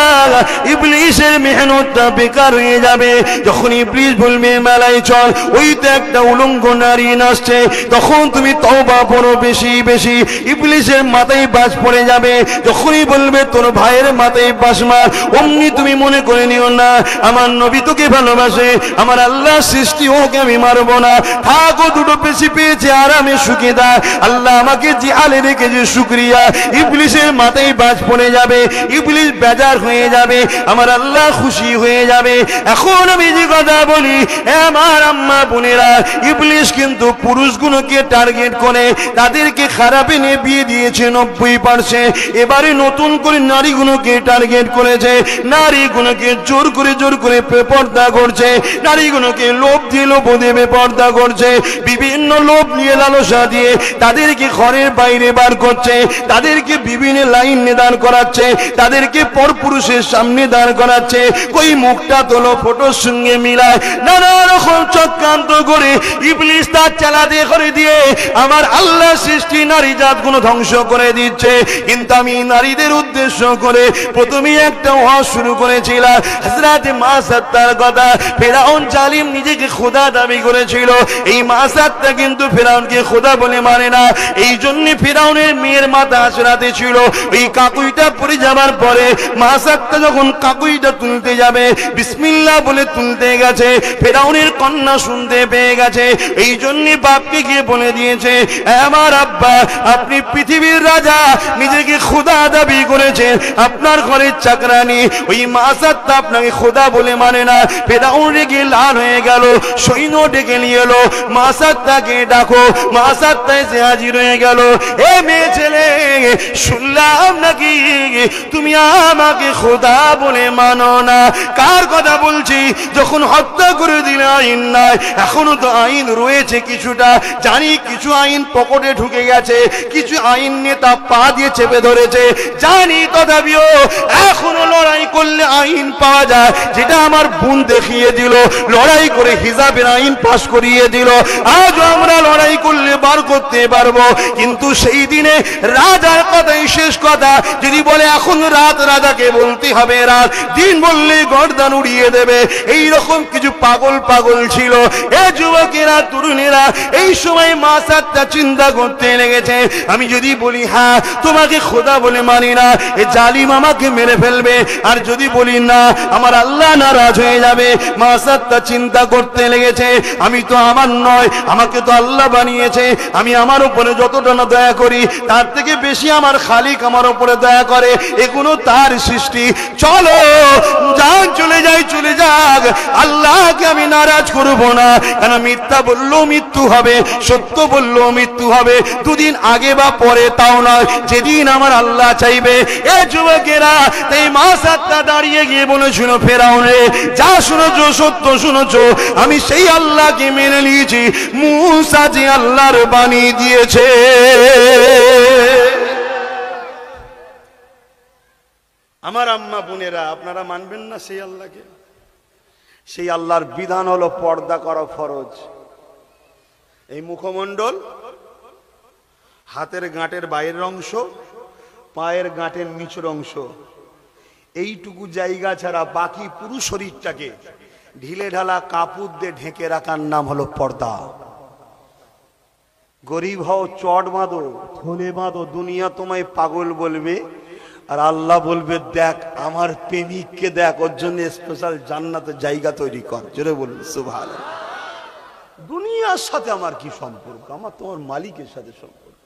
ইবলিসের মেহনতটা বেকার হয়ে যাবে। যখন ইবলিস বলবে মেলায় চল, ওই তো একটা উলঙ্গ নারী নাচছে, তখন তুমি তওবা পড়ো বেশি বেশি, ইবলিসের মাথায় বাজ পড়ে যাবে। যখনই বলবে তোর ভাইয়ের মাথায় বাজ মার, অমনি তুমি মনে করে নিও না আমার নবী তোকে ভালোবাসে, আমার আল্লাহ সৃষ্টি ওকে আমি মারবো না, থাকো দুটো বেশি পেয়েছে আরামে সুখে দা, আল্লাহ আমাকে জিহালে রেখেছে শুকরিয়া। ইবলিসের মাথায় বাজ পড়ে যাবে, ইবলিস বেজার হয়ে যাবে, আমার আল্লাহ খুশি হয়ে যাবে। এখন আমি যে কথা বলি, আমার আম্মা বোনেরা, ইবলিস কিন্তু পুরুষগুলোকে টার্গেট করে তাদেরকে খারাপ এনে বিয়ে দিয়েছে 90%। এবারে নতুন করে নারীগুলোকে টার্গেট করেছে, নারীগুলোকে জোর করে বেপর্দা করছে, নারীগুলোকে লোভ দিয়ে লোভ দিয়ে বেপর্দা করছে, বিভিন্ন লোভ নিয়ে লালসা দিয়ে তাদেরকে ঘরের বাইরে বার করছে, তাদেরকে বিভিন্ন লাইন দাঁড় করাচ্ছে, তাদেরকে পরপুরুষের সামনে দাঁড় করাচ্ছে, কই মুখটা তোলো ফটোর সঙ্গে মিলায়, নানা রকম চক্রান্ত করে ইবলিস তার চালাতে করে দিয়ে আমার আল্লাহ সৃষ্টি নারী জাতগুলো ধ্বংস করে দিচ্ছে, কিন্তু আমি নারীদের উদ্দেশ্য করে প্রথমেই একটা ওয়াজ শুরু করেছিলাম হযরত মাসাত্তার কথা। ফেরাউন জালিম নিজেকে খোদা দাবি করেছিল, এই মাসাত্তা কিন্তু ফেরাউনকে খোদা বলে মানে না। এই জন্য ফেরাউনের মেয়ের মাথা আঁচড়াতে ছিল। এই কাকুইটা পড়ে যাবার পরে মাসাত্তা যখন কাকুইটা তুলতে যাবে, বিসমিল্লাহ বলে তুলতে গেছে, ফেরাউনের কন্যা শুনতে পেয়ে গেছে। এই জন্য বাপকে গিয়ে বলে দিয়েছে, আমার আব্বা আপনি পৃথিবীর রাজা, নিজেকে খোদা দাবি করেছেন, আপনার ঘরের চাকরানি ওই মাসাত্তা আপনাকে খোদা বলে মানে না। ফেরাউন রেগে লাল হয়ে গেল, সৈন্য ডেকে নিয়ে এলো, মাসাত্তাকে ডাকো। মাসাত্তা এসে হাজির হয়ে গেল। এ মেয়ে ছেলে, শুনলাম নাকি তুমি আমাকে খোদা বলে মানো না? কার কথা বলছি? যখন হত্যা করে দিলে আইন নাই, এখনো তো আইন রয়েছে কিছুটা, জানি কিছু আইন পকেটে ঢুকে গেছে, কিছু আইন নেতা পা দিয়ে চেপে ধরেছে, জানি তথাপিও এখনো লড়াই করলে আইন পাওয়া যায়, যেটা আমার বোন দেখিয়ে দিল, লড়াই করে হিজাবের আইন পাশ করিয়ে দিল। আজও আমরা লড়াই করলে বার করতে পারবো, কিন্তু সেই দিনে রাজার কথাই শেষ কথা। যদি বলে এখন রাত, রাজাকে বলতে হবে রাত, দিন বললে গর্দান উড়িয়ে দেবে। এই রকম কিছু পাগল পাগল ছিল। এ যুবকেরা, তরুণেরা, এই সময় মাসাত্তা চিন্তা করতে লেগেছে, আমি যদি বলি হ্যাঁ তোমাকে খোদা বলে মানি না, এ জালিম আমাকে মেরে ফেলবে, আর যদি বলি না আমার আল্লাহ নারাজ হয়ে যাবে। মাসাত্তা চিন্তা করতে লেগেছে, আমি তো আমার নয়, আমাকে তো আল্লাহ বানিয়েছে, আমি আমার উপরে যতটা না দয়া করি তার থেকে বেশি আমার খালিক আমার উপরে দয়া করে, এগুলো তার সৃষ্টি। চলো যান, চলে যাই, চলে যাক, আল্লাহকে আমি নারাজ করব না। কেন মিথ্যা বললেও মৃত্যু হবে, সত্য বললেও মৃত্যু হবে, দুদিন আগে বা পরে তাও নয়, যেদিন আমার আল্লাহ চাইবে। এ যুবকেরা, তাই মাসাত্তা দাঁড়িয়ে গিয়ে বলেছিল, ফেরাউনে যা শুনেছো সত্য শুনেছো, আমি সেই আল্লাহকে মেনে নিয়েছি, মুসা যে আল্লাহর বাণী দিয়েছে। আমার আম্মা বোনেরা, আপনারা মানবেন না সেই আল্লাহকে? সেই আল্লাহর বিধান হলো পর্দা করা ফরজ। এই মুখমণ্ডল, হাতের গাঁটের বাইরের অংশ, পায়ের গাঁটের নিচের অংশ, এইটুকু জায়গা ছাড়া বাকি পুরো শরীরটাকে ঢিলে ঢালা কাপড় দিয়ে ঢেকে রাখার নাম হলো পর্দা। গরিব হও, চট বাঁধো, থলে বাঁধো, দুনিয়া তোমায় পাগল বলবে, আর আল্লাহ বলবে দেখ আমার প্রেমিককে দেখ, ওর জন্য স্পেশাল জান্নাতের জায়গা তৈরি কর। জোরে বলবে সুবহানাল্লাহ। দুনিয়ার সাথে আমার কি সম্পর্ক? আমার তোমার মালিকের সাথে সম্পর্ক।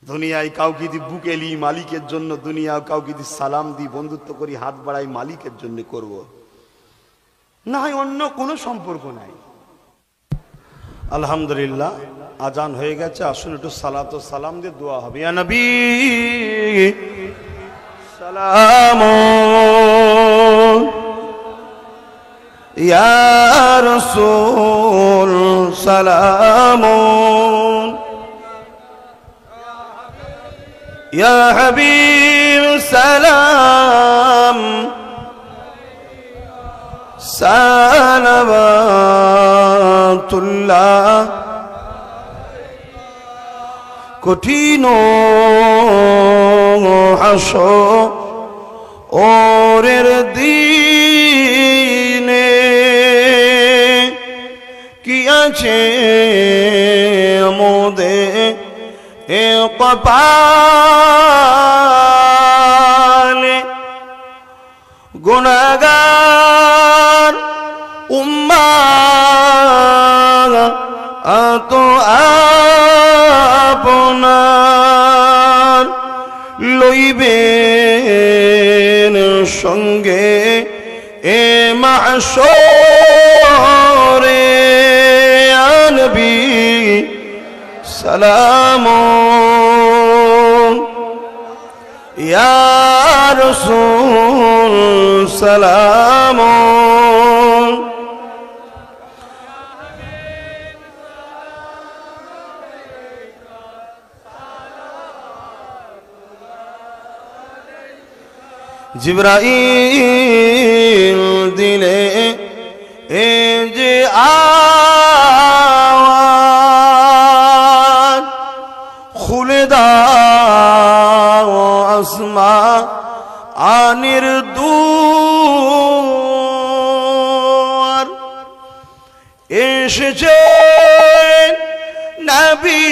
দুনিয়ায় কাউকে দি বুকে লি মালিকের জন্য, দুনিয়া কাউকে দি সালাম দি বন্ধুত্ব করি, হাত বাড়াই মালিকের জন্য করব, না হয় অন্য কোনো সম্পর্ক নাই। আলহামদুলিল্লাহ, আজান হয়ে গেছে, আসুন একটু সালাত ও সালাম দিয়ে দোয়া হবে। ইয়া নবী সালাম, ইয়া রাসূল সালাম, ইয়া হাবিব সালাম, সালাওয়াতুল্লাহ। কঠিন হাসরের দিনে কি আছে মোদের এ কপালে, গুনাহগার উম্মাহ তো আপনার লইবেন সঙ্গে এ মাহশরে। ইয়া নবী সালাম, ইয়া রাসূল সালাম, জিবরাইল দিলে এ যে আওয়াজ, দাও আসমা আনির দুয়ার এসেছে নবী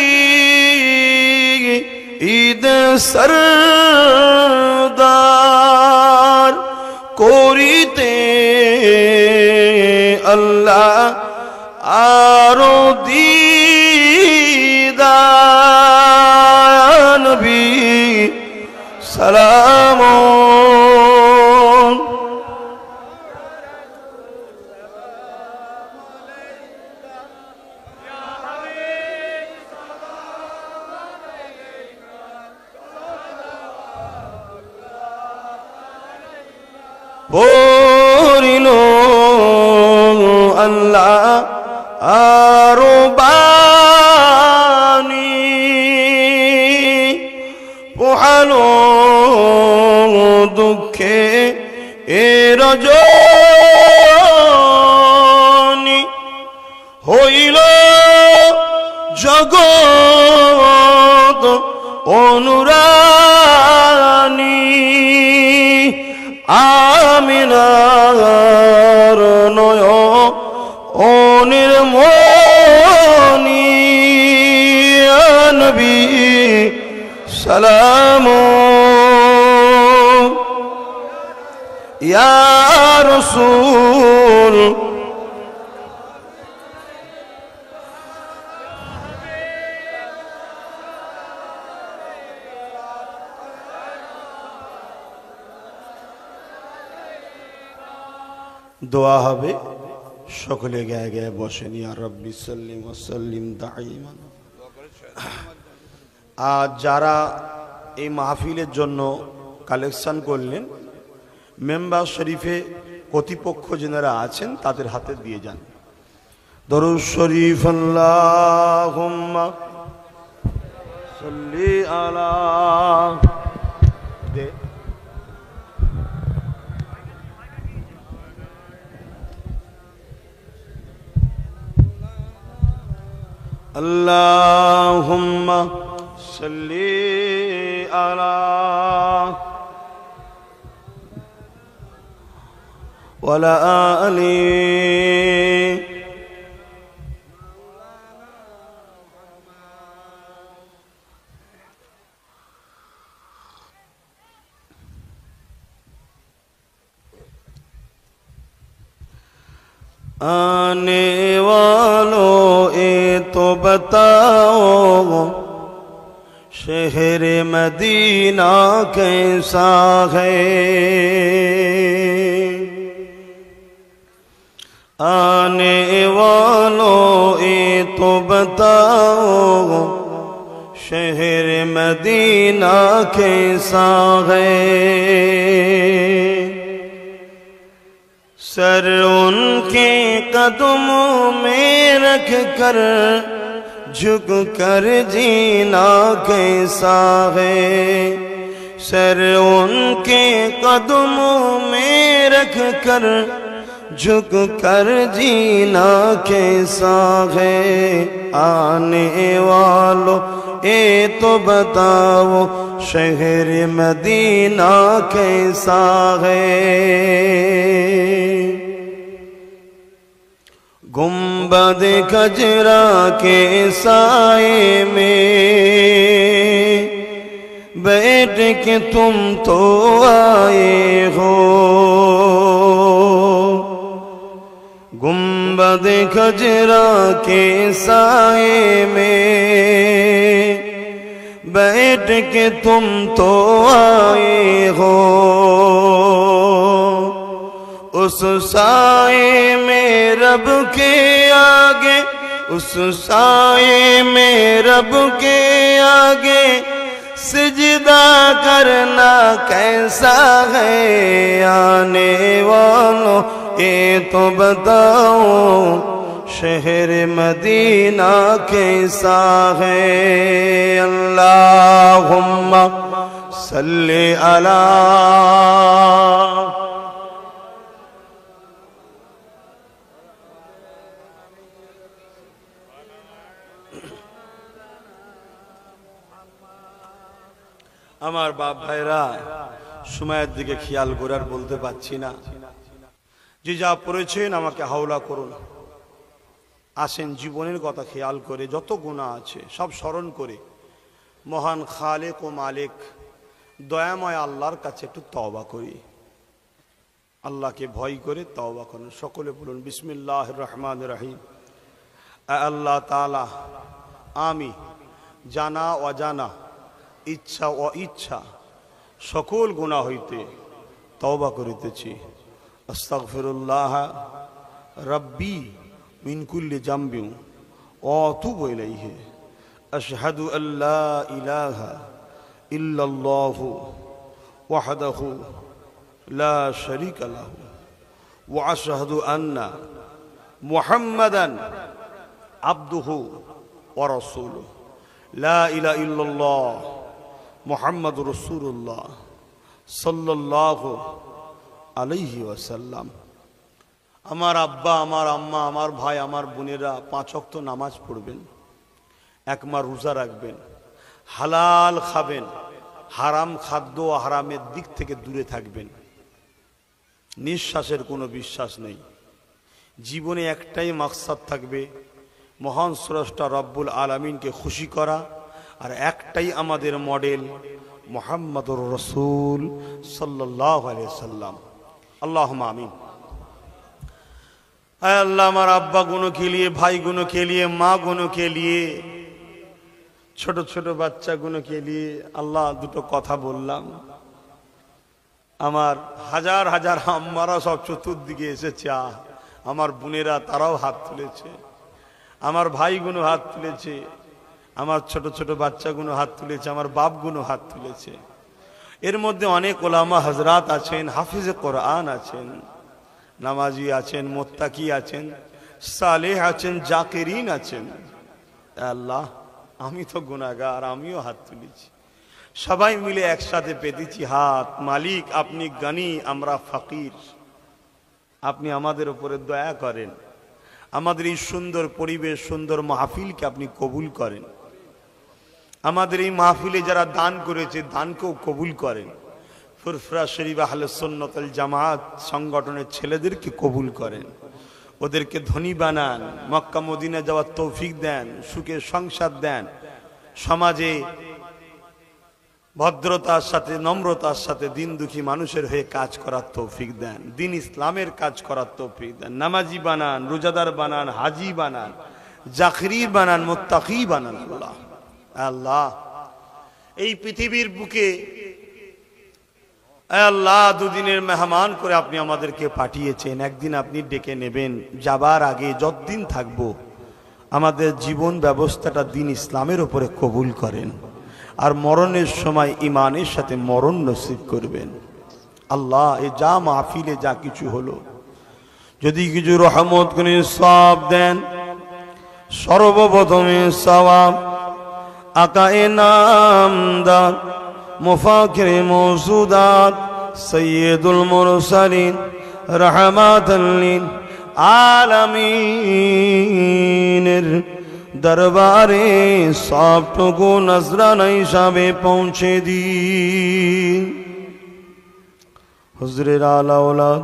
ঈদ সরদার করিতে আল্লাহ আরো দিদার নবী সালাম পড়িল আল্লাহ আরো বাণী পোহালো দুঃখে এ রজনী হইল জগৎ অনুরানী আমিনার অনির্মণি নবী সালাম ইয়া রাসূল দোয়া হবে সকলে গায়ে গায়ে বসেন ইয়া রাব্বি সাল্লিম ওয়া সাল্লিম দাইমান। আর যারা এই মাহফিলের জন্য কালেকশন করলেন মেম্বার শরীফে কর্তৃপক্ষ যারা আছেন তাদের হাতে দিয়ে যান। দরুদ শরীফ আল্লাহুম্মা সাল্লি আলা দে Allahumma salli ala wala ali आने वालों तो बताओ शहर मदीना कैसा है। आने वालों तो बताओ शहर मदीना कैसा है। सर उनके कदमों में रख कर झुक कर जीना कैसा है। सर उनके कदमों में रख कर झुक कर जीना कैसा है। आने वालों ये तो बताओ शहर मदीना कैसा है। गुंबद खजरा के साए में बैठ के तुम तो आए हो। गुंबद खजरा के साए में बैठ के तुम तो आए हो। उस साए में रब के आगे, उस साए में रब के आगे सिजदा करना कैसा है। आने वालों ये तो बताओ शहर मदीना कैसा है। अल्लाहुम्मा सल्ली अला আমার বাপ ভাইরা, সময়ের দিকে খেয়াল করে আর বলতে পারছি না। যে যা পড়েছেন আমাকে হাওলা করুন। আসেন জীবনের কথা খেয়াল করে, যত গুনাহ আছে সব স্মরণ করে মহান খালেক ও মালিক দয়াময় আল্লাহর কাছে একটু তওবা করি। আল্লাহকে ভয় করে তওবা করুন। সকলে বলুন বিসমিল্লাহির রহমানির রহিম। আল্লাহ তাআলা, আমি জানা অজানা, ইচ্ছা ও ইচ্ছা সকল গুনাহ হইতে তওবা করিতেছি। আস্তাগফিরুল্লাহ রাব্বি মিন কুল্লি জামবিন ওয়া আতুবু ইলাইহি। আশহাদু আল্লা ইলাহা ইল্লাল্লাহু ওয়াহদাহু লা শারীকা লাহু ওয়া আশহাদু আন্না মুহাম্মাদান আবদুহু ওয়া রাসূলুহু। লা ইলাহা ইল্লাল্লাহ মুহাম্মাদুর রাসূলুল্লাহ সাল্লাল্লাহু আলাইহি ওয়াসাল্লাম। আমার আব্বা, আমার আম্মা, আমার ভাই, আমার বোনেরা 5 ওয়াক্ত নামাজ পড়বেন, এক মাস রোজা রাখবেন, হালাল খাবেন, হারাম খাদ্য হারামের দিক থেকে দূরে থাকবেন। নিঃশ্বাসের কোনো বিশ্বাস নেই। জীবনে একটাই মাকসাদ থাকবে, মহান স্রষ্টা রব্বুল আলামিনকে খুশি করা। আর একটাই আমাদের মডেল, মুহাম্মাদুর রাসূল সাল্লাল্লাহু আলাইহি সাল্লাম। আল্লাহুম্মা আমিন। আয় अल्लाह, हमारे अब्बा गुनों के लिए, भाई गुनों के लिए, माँ गुनों के लिए, छोटे छोटे बच्चा गुनों के लिए अल्लाह दुटो कथा बोललाम। আমার হাজার হাজার আম্মারা সব চতুর্দিকে এসেছে। আমার বোনেরা তারাও হাত তুলেছে, আমার ভাইগুলো হাত তুলেছে, আমার ছোট ছোট বাচ্চাগুলো হাত তুলেছে, আমার বাপগুলো হাত তুলেছে। এর মধ্যে অনেক ওলামা হযরত আছেন, হাফিজে কোরআন আছেন, নামাজি আছেন, মুত্তাকি আছেন, সালেহ আছেন, জাকিরিন আছেন। আল্লাহ, আমি তো গুনাহগার, আমিও হাত তুলেছি। সবাই মিলে একসাথে পেতেছি হাত। মালিক আপনি গনি, আমরা ফকির। আপনি আমাদের উপরে দয়া করেন। আমাদের এই সুন্দর পরিবেশ, সুন্দর মাহফিলকে আপনি কবুল করেন। আমাদের এই মাহফিলে যারা দান করেছে, দানকেও কবুল করেন। ফুরফুরা শরীফ আহলে সুন্নাত ওয়াল জামাত সংগঠনের ছেলেদেরকে কবুল করেন, ওদেরকে ধনী বানান, মক্কা মদিনা যাওয়ার তৌফিক দেন, সুখের সংসার দেন, সমাজে ভদ্রতার সাথে, নম্রতার সাথে দিন দুঃখী মানুষের হয়ে কাজ করার তৌফিক দেন, দিন ইসলামের কাজ করার তৌফিক দেন। নামাজি বানান, রোজাদার বানান, হাজি বানান, জাকির বানান, মুত্তাকি বানান। আল্লাহ আল্লাহ, এই পৃথিবীর বুকে আল্লাহ দুদিনের মেহমান করে আপনি আমাদেরকে পাঠিয়েছেন। একদিন আপনি ডেকে নেবেন। যাবার আগে যতদিন থাকবো আমাদের জীবন ব্যবস্থাটা দিন ইসলামের উপরে কবুল করেন, আর মরণের সময় ইমানের সাথে মরণ নসিব করবেন। আল্লাহ, এ যা মাহফিলে যা কিছু হলো, যদি কিছু রহমত করে সওয়াব দেন, সর্বপ্রথমে সওয়াব আকায়ে নামদার মুফাকির মওজুদাত সাইয়্যিদুল মুরসালিন রাহমাতাল লিল আলামিনের দরবারে সবটুকু নজরানা হিসাবে পৌঁছে দিন। হুজুরের আলা ওলাদ,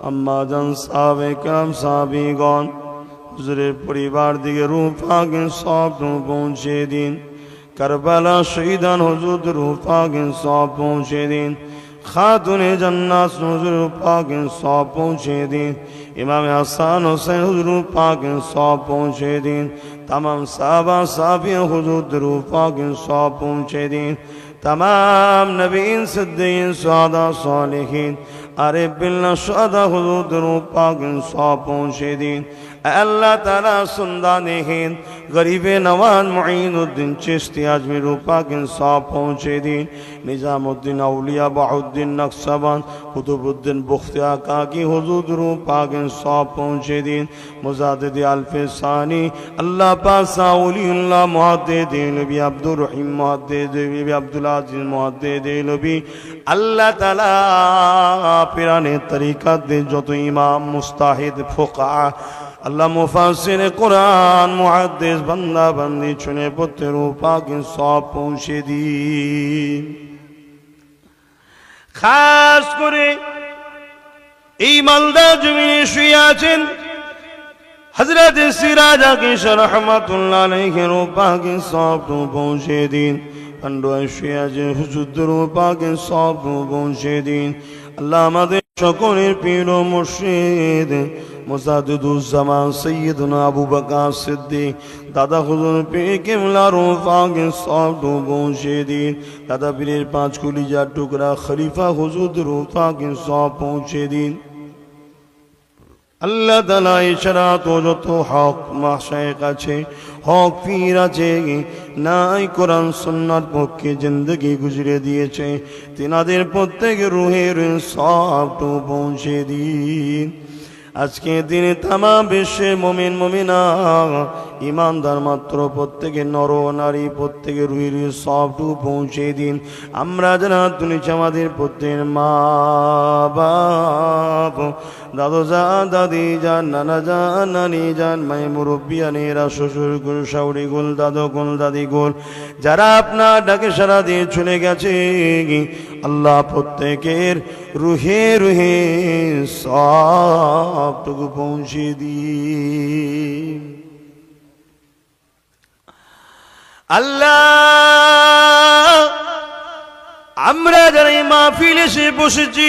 আম্মা জান, সাহাবে কেরাম, সাহাবীগণ, হুজুরের পরিবার দিকে রূহ পাকে সবটুকু পৌঁছে দিন। কারবালা শহীদান হুজুর রূহ পাকে সব পৌঁছে দিন। খাতুনে জান্নাত হুজুর পাকে সব পৌঁছে দিন। इमाम हसन हुसैन हुजूर पाक सौंप पहुँचे दिन। तमाम साहबा साहबियों हुजूर दरूद पाक सौंप पहुँचे दिन। तमाम नबीन सिद्दीकीन शुहदा सालिहीन आरिफ बिल्लाह शुहदा हुजूर दरूद पाक सौंप पहुँचे दिन। अल्लाह ताला सुंदाने हिंद गरीबे नवाज मुईनुद्दीन चिश्ती अजमेर पाक सौंप पहुँचे दिन। निजामुद्दीन औलिया बहुद्दीन नक्शबंद कुतुबुद्दीन बुख्तियार काकी हुजूर दरूद पाक सौंप पहुँचे दिन। मुजाद्दिद अल्फे सानी अल्लाह पाक साउलिल्लाह मुहद्दिद देलवी अब्दुर रहीम मुहद्दिद देलवी अब्दुल अजीज मुहद्दिद देलवी अल्लाह ताला पिराने तरीक़त दे जो तो इमाम मुस्ताहिद फुक़हा अल्लाह मुफस्सिर कुरान मुहद्दिस बंदा बंदी चुने पुत्र पाक सौंप पहुँचे दी। খাস করে এই মালদা জমিনে শুয়ে আছেন হযরত সিরাজ আকিশ রহমাতুল্লাহ আলাইহির পাকে সব পৌঁছে দিন। পান্ডুয়ায় শুয়ে আছেন হুজুর পাকে সব পৌঁছে দিন। আল্লাহ আমাদের সকলের পীর ও মুর্শিদ মুজাদ্দিদুজ্জামান সৈয়দনা আবু বকর সিদ্দিক দাদা হুজুর পীর কিবলার পাকে সব পৌঁছে দিন। দাদা পীরের পাঁচ কলিজার টুকরা খলিফা হুজুর পাকে সব পৌঁছে দিন। আল্লাহ তাআলা ইশারা তো যত হক মাশায়েখ আছে, হক পীর আছে, নাই কোরআন সুন্নাত পক্ষে জিন্দেগি গুজরে দিয়েছে, তিনাদের প্রত্যেকের রুহের সব পৌঁছে দিন। আজকে দিনে তামাম বিশ্বে মুমিন মুমিনা ইমানদার মাত্র প্রত্যেকে নর নারী প্রত্যেকে রুহের সবটু পৌঁছে দিন। আমরা যারা দুনিয়া আমাদের প্রত্যেকের মা বাপ দাদু যান দাদি যান নানা যান নানি যান মাই মুরব্বিয়ানেরা শ্বশুর গুল শাউরি গুল দাদু গুল দাদি গুল যারা আপনার ডাকে সারা দিয়ে চলে গেছে, আল্লাহ প্রত্যেকের রুহে রুহে সবটুকু পৌঁছে দিন। আল্লাহ আমরা যারা এই মাহফিলে এসে বসেছি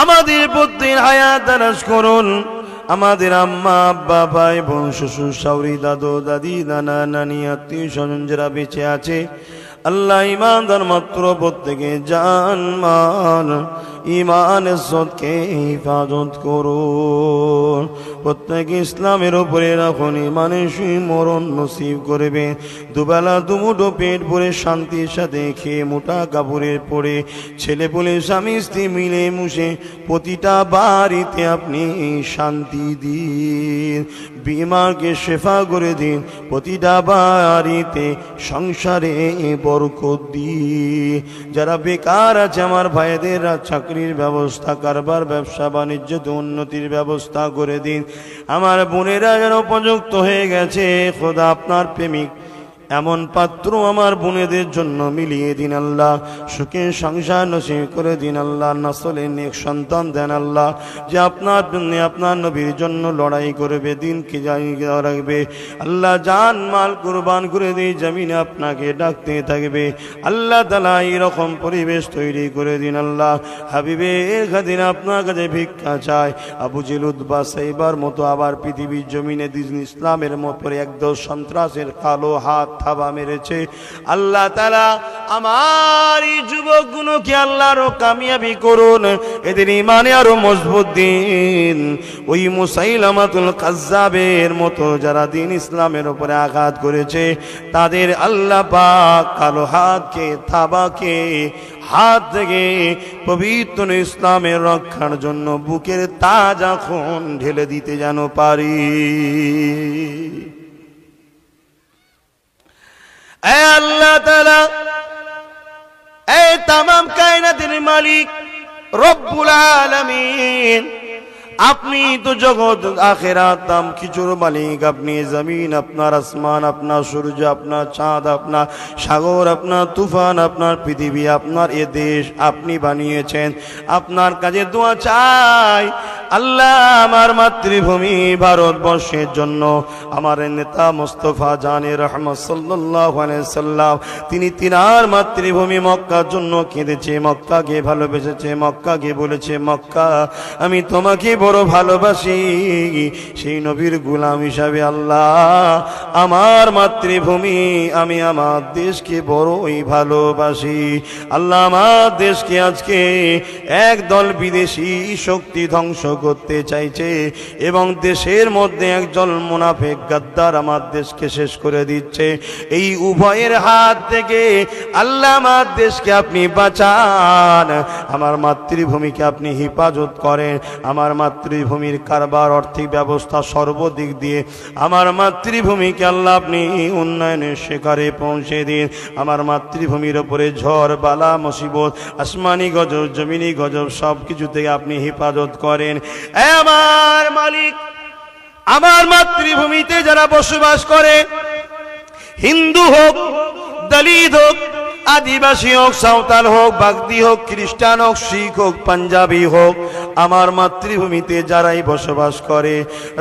আমাদের প্রত্যেকের হায়াত দারাজ করুন। আমাদের আম্মা আব্বা ভাই বোন শ্বশুর শাউরি দাদু দাদি নানা নানি আত্মীয় স্বজন যারা বেঁচে আছে, আল্লাহ ইমানদার মাত্র প্রত্যেকে জান মাল ইমান ইজ্জতকে হিফাজত করুন। প্রত্যেকে ইসলামের উপরে রাখুন, ইমানের সহিত মরণ নসিব করবে। দুবেলা দুমুঠো পেট ভরে শান্তির সাথে খেয়ে মোটা কাপড়ের পরে ছেলে বলে স্বামী স্ত্রী মিলে মুশে প্রতিটা বাড়িতে আপনি শান্তি দিন, বিমারকে শেফা করে দিন, প্রতিটা বাড়িতে সংসারে বরকত দিন। যারা বেকার আছে আমার ভাইদের চাকরির ব্যবস্থা, কারবার ব্যবসা বাণিজ্যতে উন্নতির ব্যবস্থা করে দিন। আমার বোনেরা যেন উপযুক্ত হয়ে গেছে, খোদা আপনার প্রেমিক এমন পাত্র আমার বোনেদের জন্য মিলিয়ে দিন। আল্লাহ সুখে সংসার নসিব করে দিন। আল্লাহ নসলে নেক সন্তান দেন। আল্লাহ যে আপনার জন্য আপনার নবীর জন্য লড়াই করবে, দিনকে জানিয়ে রাখবে। আল্লাহ জান মাল কুরবান করে দিয়ে জমিনে আপনাকে ডাকতে থাকবে। আল্লাহ তাআলা এরকম পরিবেশ তৈরি করে দিন। আল্লাহ হাবিবের খাতির আপনার কাছে ভিক্ষা চায়। আবু জেল উতবা সাইবার মতো আবার পৃথিবীর জমিনে দিন ইসলামের মতো একদল সন্ত্রাসের কালো হাত থাবা মেরেছে। আল্লাহ তাআলা আমার এই যুবকগুলোকে আল্লাহ আরো কামিয়াবি করুন, এদের ইমানে আরো মজবুত দিন। ওই মুসাইলামাতুল কাজ্জাবের মতো যারা দিন ইসলামের উপরে আঘাত করেছে তাদের আল্লাহ পাক কালো হাতকে থাবাকে হাত থেকে পবিত্র ইসলামের রক্ষার জন্য বুকের তাজা খুন ঢেলে দিতে যেন পারি। এ আল্লাহ তাআলা, এ তামাম কায়নাতের মালিক রব্বুল আলামিন, আপনি তো জগৎ আখিরাত তাম কিছুর মালিক। আপনি জমিন, আপনার আসমান, আপনার সূর্য, আপনার চাঁদ, আপনার সাগর, আপনার তুফান, আপনার পৃথিবী, আপনার এ দেশ আপনি বানিয়েছেন। আপনার কাছে দোয়া চাই আল্লাহ আমার মাতৃভূমি ভারতবর্ষের জন্য আমার নেতা মুস্তাফা জানে রহমত সাল্লাল্লাহু আলাইহি সাল্লাম তিনি তিনার মাতৃভূমি মক্কার জন্য কেঁদেছে, মক্কাকে ভালোবেসেছে, মক্কাকে বলেছে মক্কা আমি তোমাকে বড় ভালোবাসি। সেই নবীর গোলাম হিসাবে আল্লাহ আমার মাতৃভূমি আমি আমার দেশকে বড়ই ভালোবাসি। আল্লাহ আমার দেশকে আজকে একদল বিদেশি শক্তি ধ্বংস করতে চাইছে এবং দেশের মধ্যে একজন মুনাফিক গাদ্দার আমার দেশকে শেষ করে দিচ্ছে। এই উভয়ের হাত থেকে আল্লাহ আমার দেশকে আপনি বাঁচান, আমার মাতৃভূমিকে আপনি হেফাজত করেন। আমার মাতৃভূমির কারবার আর্থিক ব্যবস্থা সর্বদিক দিয়ে আমার মাতৃভূমিকে আল্লাহ আপনি উন্নয়নের শিখরে পৌঁছে দিন। আমার মাতৃভূমির উপরে ঝড় বালা মুসিবত আসমানি গজব জমিনি গজব সব কিছু থেকে আপনি হেফাজত করেন। আমার মালিক আমার মাতৃভূমিতে যারা বসবাস করে, হিন্দু হোক দলিত হোক আদিবাসী হোক, সাঁওতাল হোক, বাগদি হোক, খ্রিস্টান হোক, শিখ হোক, পাঞ্জাবি হোক, আমার মাতৃভূমিতে যারাই বসবাস করে,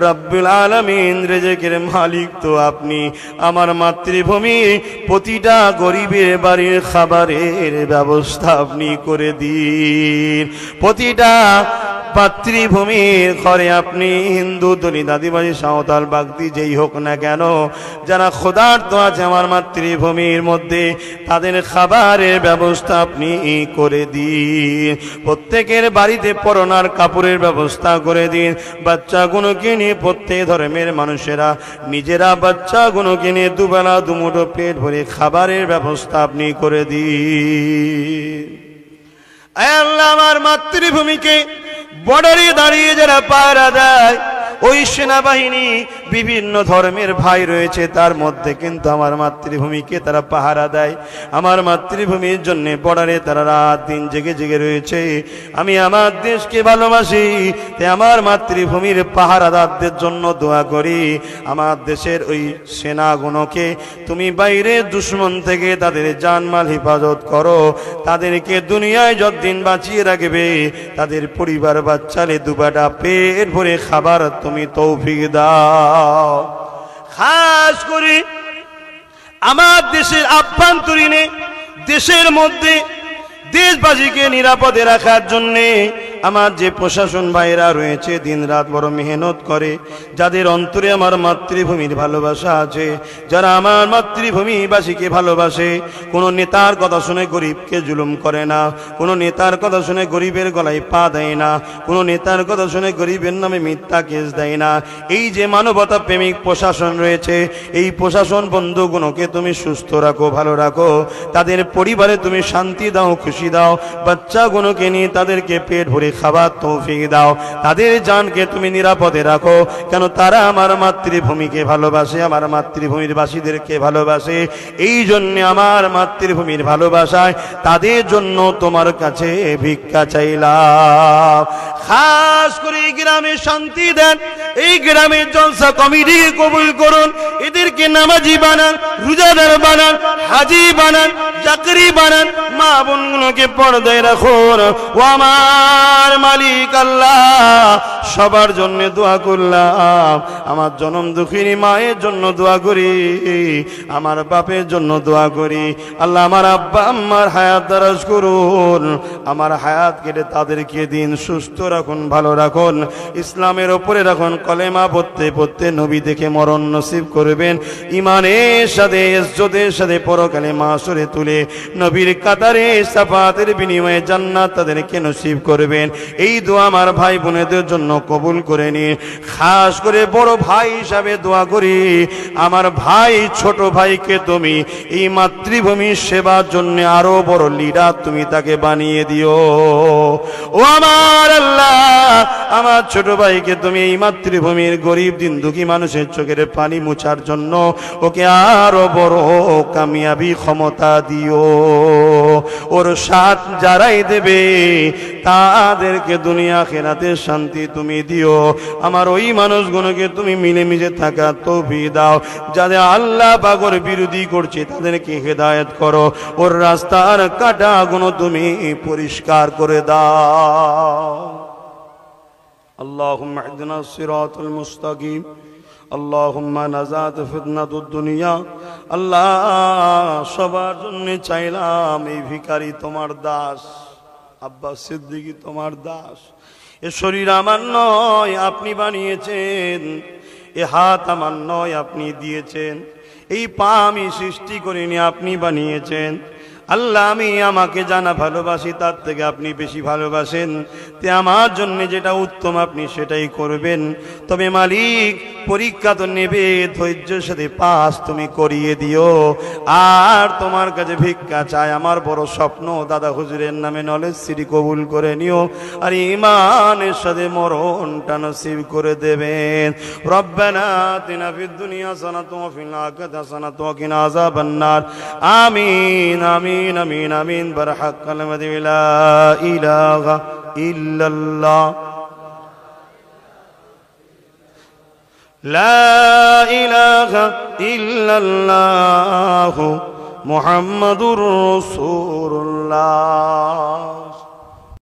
রব্বুল আলামিন রিজকের মালিক তো আপনি। আমার মাতৃভূমি প্রতিটা গরিবের বাড়ির খাবারের ব্যবস্থা আপনি করে দিন। প্রতিটা মাতৃভূমির ঘরে আপনি হিন্দু, দলিত, আদিবাসী, সাঁওতাল, বাগদি যেই হোক না কেন, যারা ক্ষুধার্ত আছে আমার মাতৃভূমির মধ্যে, তাদের খাবারের ব্যবস্থা আপনি করে দিন। প্রত্যেকের বাড়িতে পরনার কাপড়ের ব্যবস্থা করে দিন। বাচ্চাগুলোকে নিয়ে প্রত্যেক ধর্মের মানুষেরা নিজেরা বাচ্চাগুলোকে নিয়ে দুবেলা দুমুঠো পেট ভরে খাবারের ব্যবস্থা আপনি করে দিন। আল্লাহ, আমার মাতৃভূমিকে বর্ডারে দাঁড়িয়ে যারা পাহারা দেয়, ওই সেনাবাহিনী বিভিন্ন ধর্মের ভাই রয়েছে, তার মধ্যে কিন্তু আমার মাতৃভূমিকে তারা পাহারা দেয়। আমার মাতৃভূমির জন্য বর্ডারে তারা রাত দিন জেগে জেগে রয়েছে। আমি আমার দেশকে ভালোবাসি, তাই আমার মাতৃভূমির পাহারাদারদের জন্য দোয়া করি। আমার দেশের ওই সেনাগুলোকে তুমি বাইরে দুশ্মন থেকে তাদের জানমাল হেফাজত করো। তাদেরকে দুনিয়ায় যতদিন বাঁচিয়ে রাখবে, তাদের পরিবার বাচ্চালে দুবেলা পেট ভরে খাবার তুমি তৌফিক দাও। খাস করে আমার দেশের আভ্যন্তরীণে, দেশের মধ্যে দেশবাসীকে নিরাপদে রাখার জন্যে আমার যে প্রশাসন ভাইরা রয়েছে দিন রাত বড় মেহনত করে, যাদের অন্তরে আমার মাতৃভূমির ভালোবাসা আছে, যারা আমার মাতৃভূমিবাসীকে ভালোবাসে, কোনো নেতার কথা শুনে গরিবকে জুলুম করে না, কোনো নেতার কথা শুনে গরিবের গলায় পা দেয় না, কোনো নেতার কথা শুনে গরিবের নামে মিথ্যা কেস দেয় না। এই যে মানবতা প্রেমিক প্রশাসন রয়েছে, এই প্রশাসন বন্ধুগুলোকে তুমি সুস্থ রাখো, ভালো রাখো, তাদের পরিবারে তুমি শান্তি দাও, খুশি দাও, বাচ্চাগুলোকে নিয়ে তাদেরকে পেট ভরে খাবার তৌফিক দাও, তাদের জানকে তুমি নিরাপদে রাখো। কেন তারা আমার মাতৃভূমিকে ভালোবাসে, আমার মাতৃভূমির বাসীদেরকে ভালোবাসে। এই জন্য আমার মাতৃভূমির ভালোবাসায় তাদের জন্য তোমার কাছে ভিক্ষা চাইলাম। খাস করে এই গ্রামে শান্তি দেন, এই গ্রামের জলসা কমিটিকে কবুল করুন, এদেরকে নামাজি বানান, রোজাদার বানান, হাজি বানান, চাকরি বানান, মা বোনগুলোকে পর্দায় রাখুন। ও আমার মালিক আল্লাহ, সবার জন্য দোয়া করলাম। আমার জনম দুঃখিনী মায়ের জন্য দোয়া করি, আমার বাপের জন্য দোয়া করি। আল্লাহ, আমার আব্বা আম্মার হায়াত দারাজ করুন, আমার হায়াত কেটে তাদেরকে দিন সুস্থ রাখুন, ভালো রাখুন, ইসলামের ওপরে রাখুন। কলেমা পড়তে পড়তে নবী দেখে মরণ নসিব করবেন। ইমানের সাথে, ইজ্জতের সাথে পরকালে মাসরে তুলে নবীর কাতারে শাফাতের বিনিময়ে জান্নাত তাদেরকে নসিব করবেন। এই দোয়া আমার ভাই বোনেদের জন্য কবুল করে নিন। খাস করে বড় ভাই হিসাবে দোয়া করি, আমার ভাই ছোট ভাইকে তুমি এই মাতৃভূমির সেবার জন্য আরো বড় লিডার তুমি তাকে বানিয়ে দিও। ও আমার আল্লাহ, আমার ছোট ভাইকে তুমি এই মাতৃভূমির গরিব দিন দুঃখী মানুষের চোখের পানি মুছার জন্য ওকে আরো বড় কামিয়াবি ক্ষমতা দিও। ওর সাথ যারাই দেবে তাদেরকে দুনিয়া আখিরাতে শান্তি তুমি দিও। আমার ওই মানুষগুলোকে তুমি মিলেমিশে থাকা তৌফিক দাও। যাদের আল্লাহ পাকের বিরোধী করছে তাদেরকে হেদায়েত করো। ওর রাস্তার কাঁটাগুলো তুমি পরিষ্কার করে দাও। আল্লাহুম্মা ইহদিনা সিরাতাল মুস্তাকিম, আল্লাহুম্মা নাজাত ফিতনাতুদ দুনিয়া। আল্লাহ, সবার জন্য চাইলাম এই ভিখারি তোমার দাস, আব্বাস সিদ্দিকী তোমার দাস। এ শরীর আমার নয়, আপনি বানিয়েছেন। এ হাত আমার নয়, আপনি দিয়েছেন। এই পা আমি সৃষ্টি করিনি, আপনি বানিয়েছেন। আল্লাহ, আমি আমাকে জানা ভালোবাসি, তার থেকে আপনি বেশি ভালোবাসেন। তে আমার জন্য যেটা উত্তম আপনি সেটাই করবেন। তবে মালিক, পরীক্ষা তো নেবে, ধৈর্যের সাথে পাস তুমি করিয়ে দিও। আর তোমার কাছে ভিক্ষা চাই, আমার বড় স্বপ্ন দাদা হুজুরের নামে নলেজ সিটি কবুল করে নিও, আর ইমানের সাথে মরণটা নসিব করে দেবেন। রব্বানা আতিনা ফিদ দুনিয়া হাসানাতাও ওয়া ফিল আখিরাতি হাসানাতাও ওয়া কিনা আযাবান নার। আমিন আমিন আমিন আমিন। বারহাক কালিমাতু লা ইলাহা ইল্লাল্লাহ, লা ইলাহা ইল্লাল্লাহ মুহাম্মাদুর রাসূলুল্লাহ।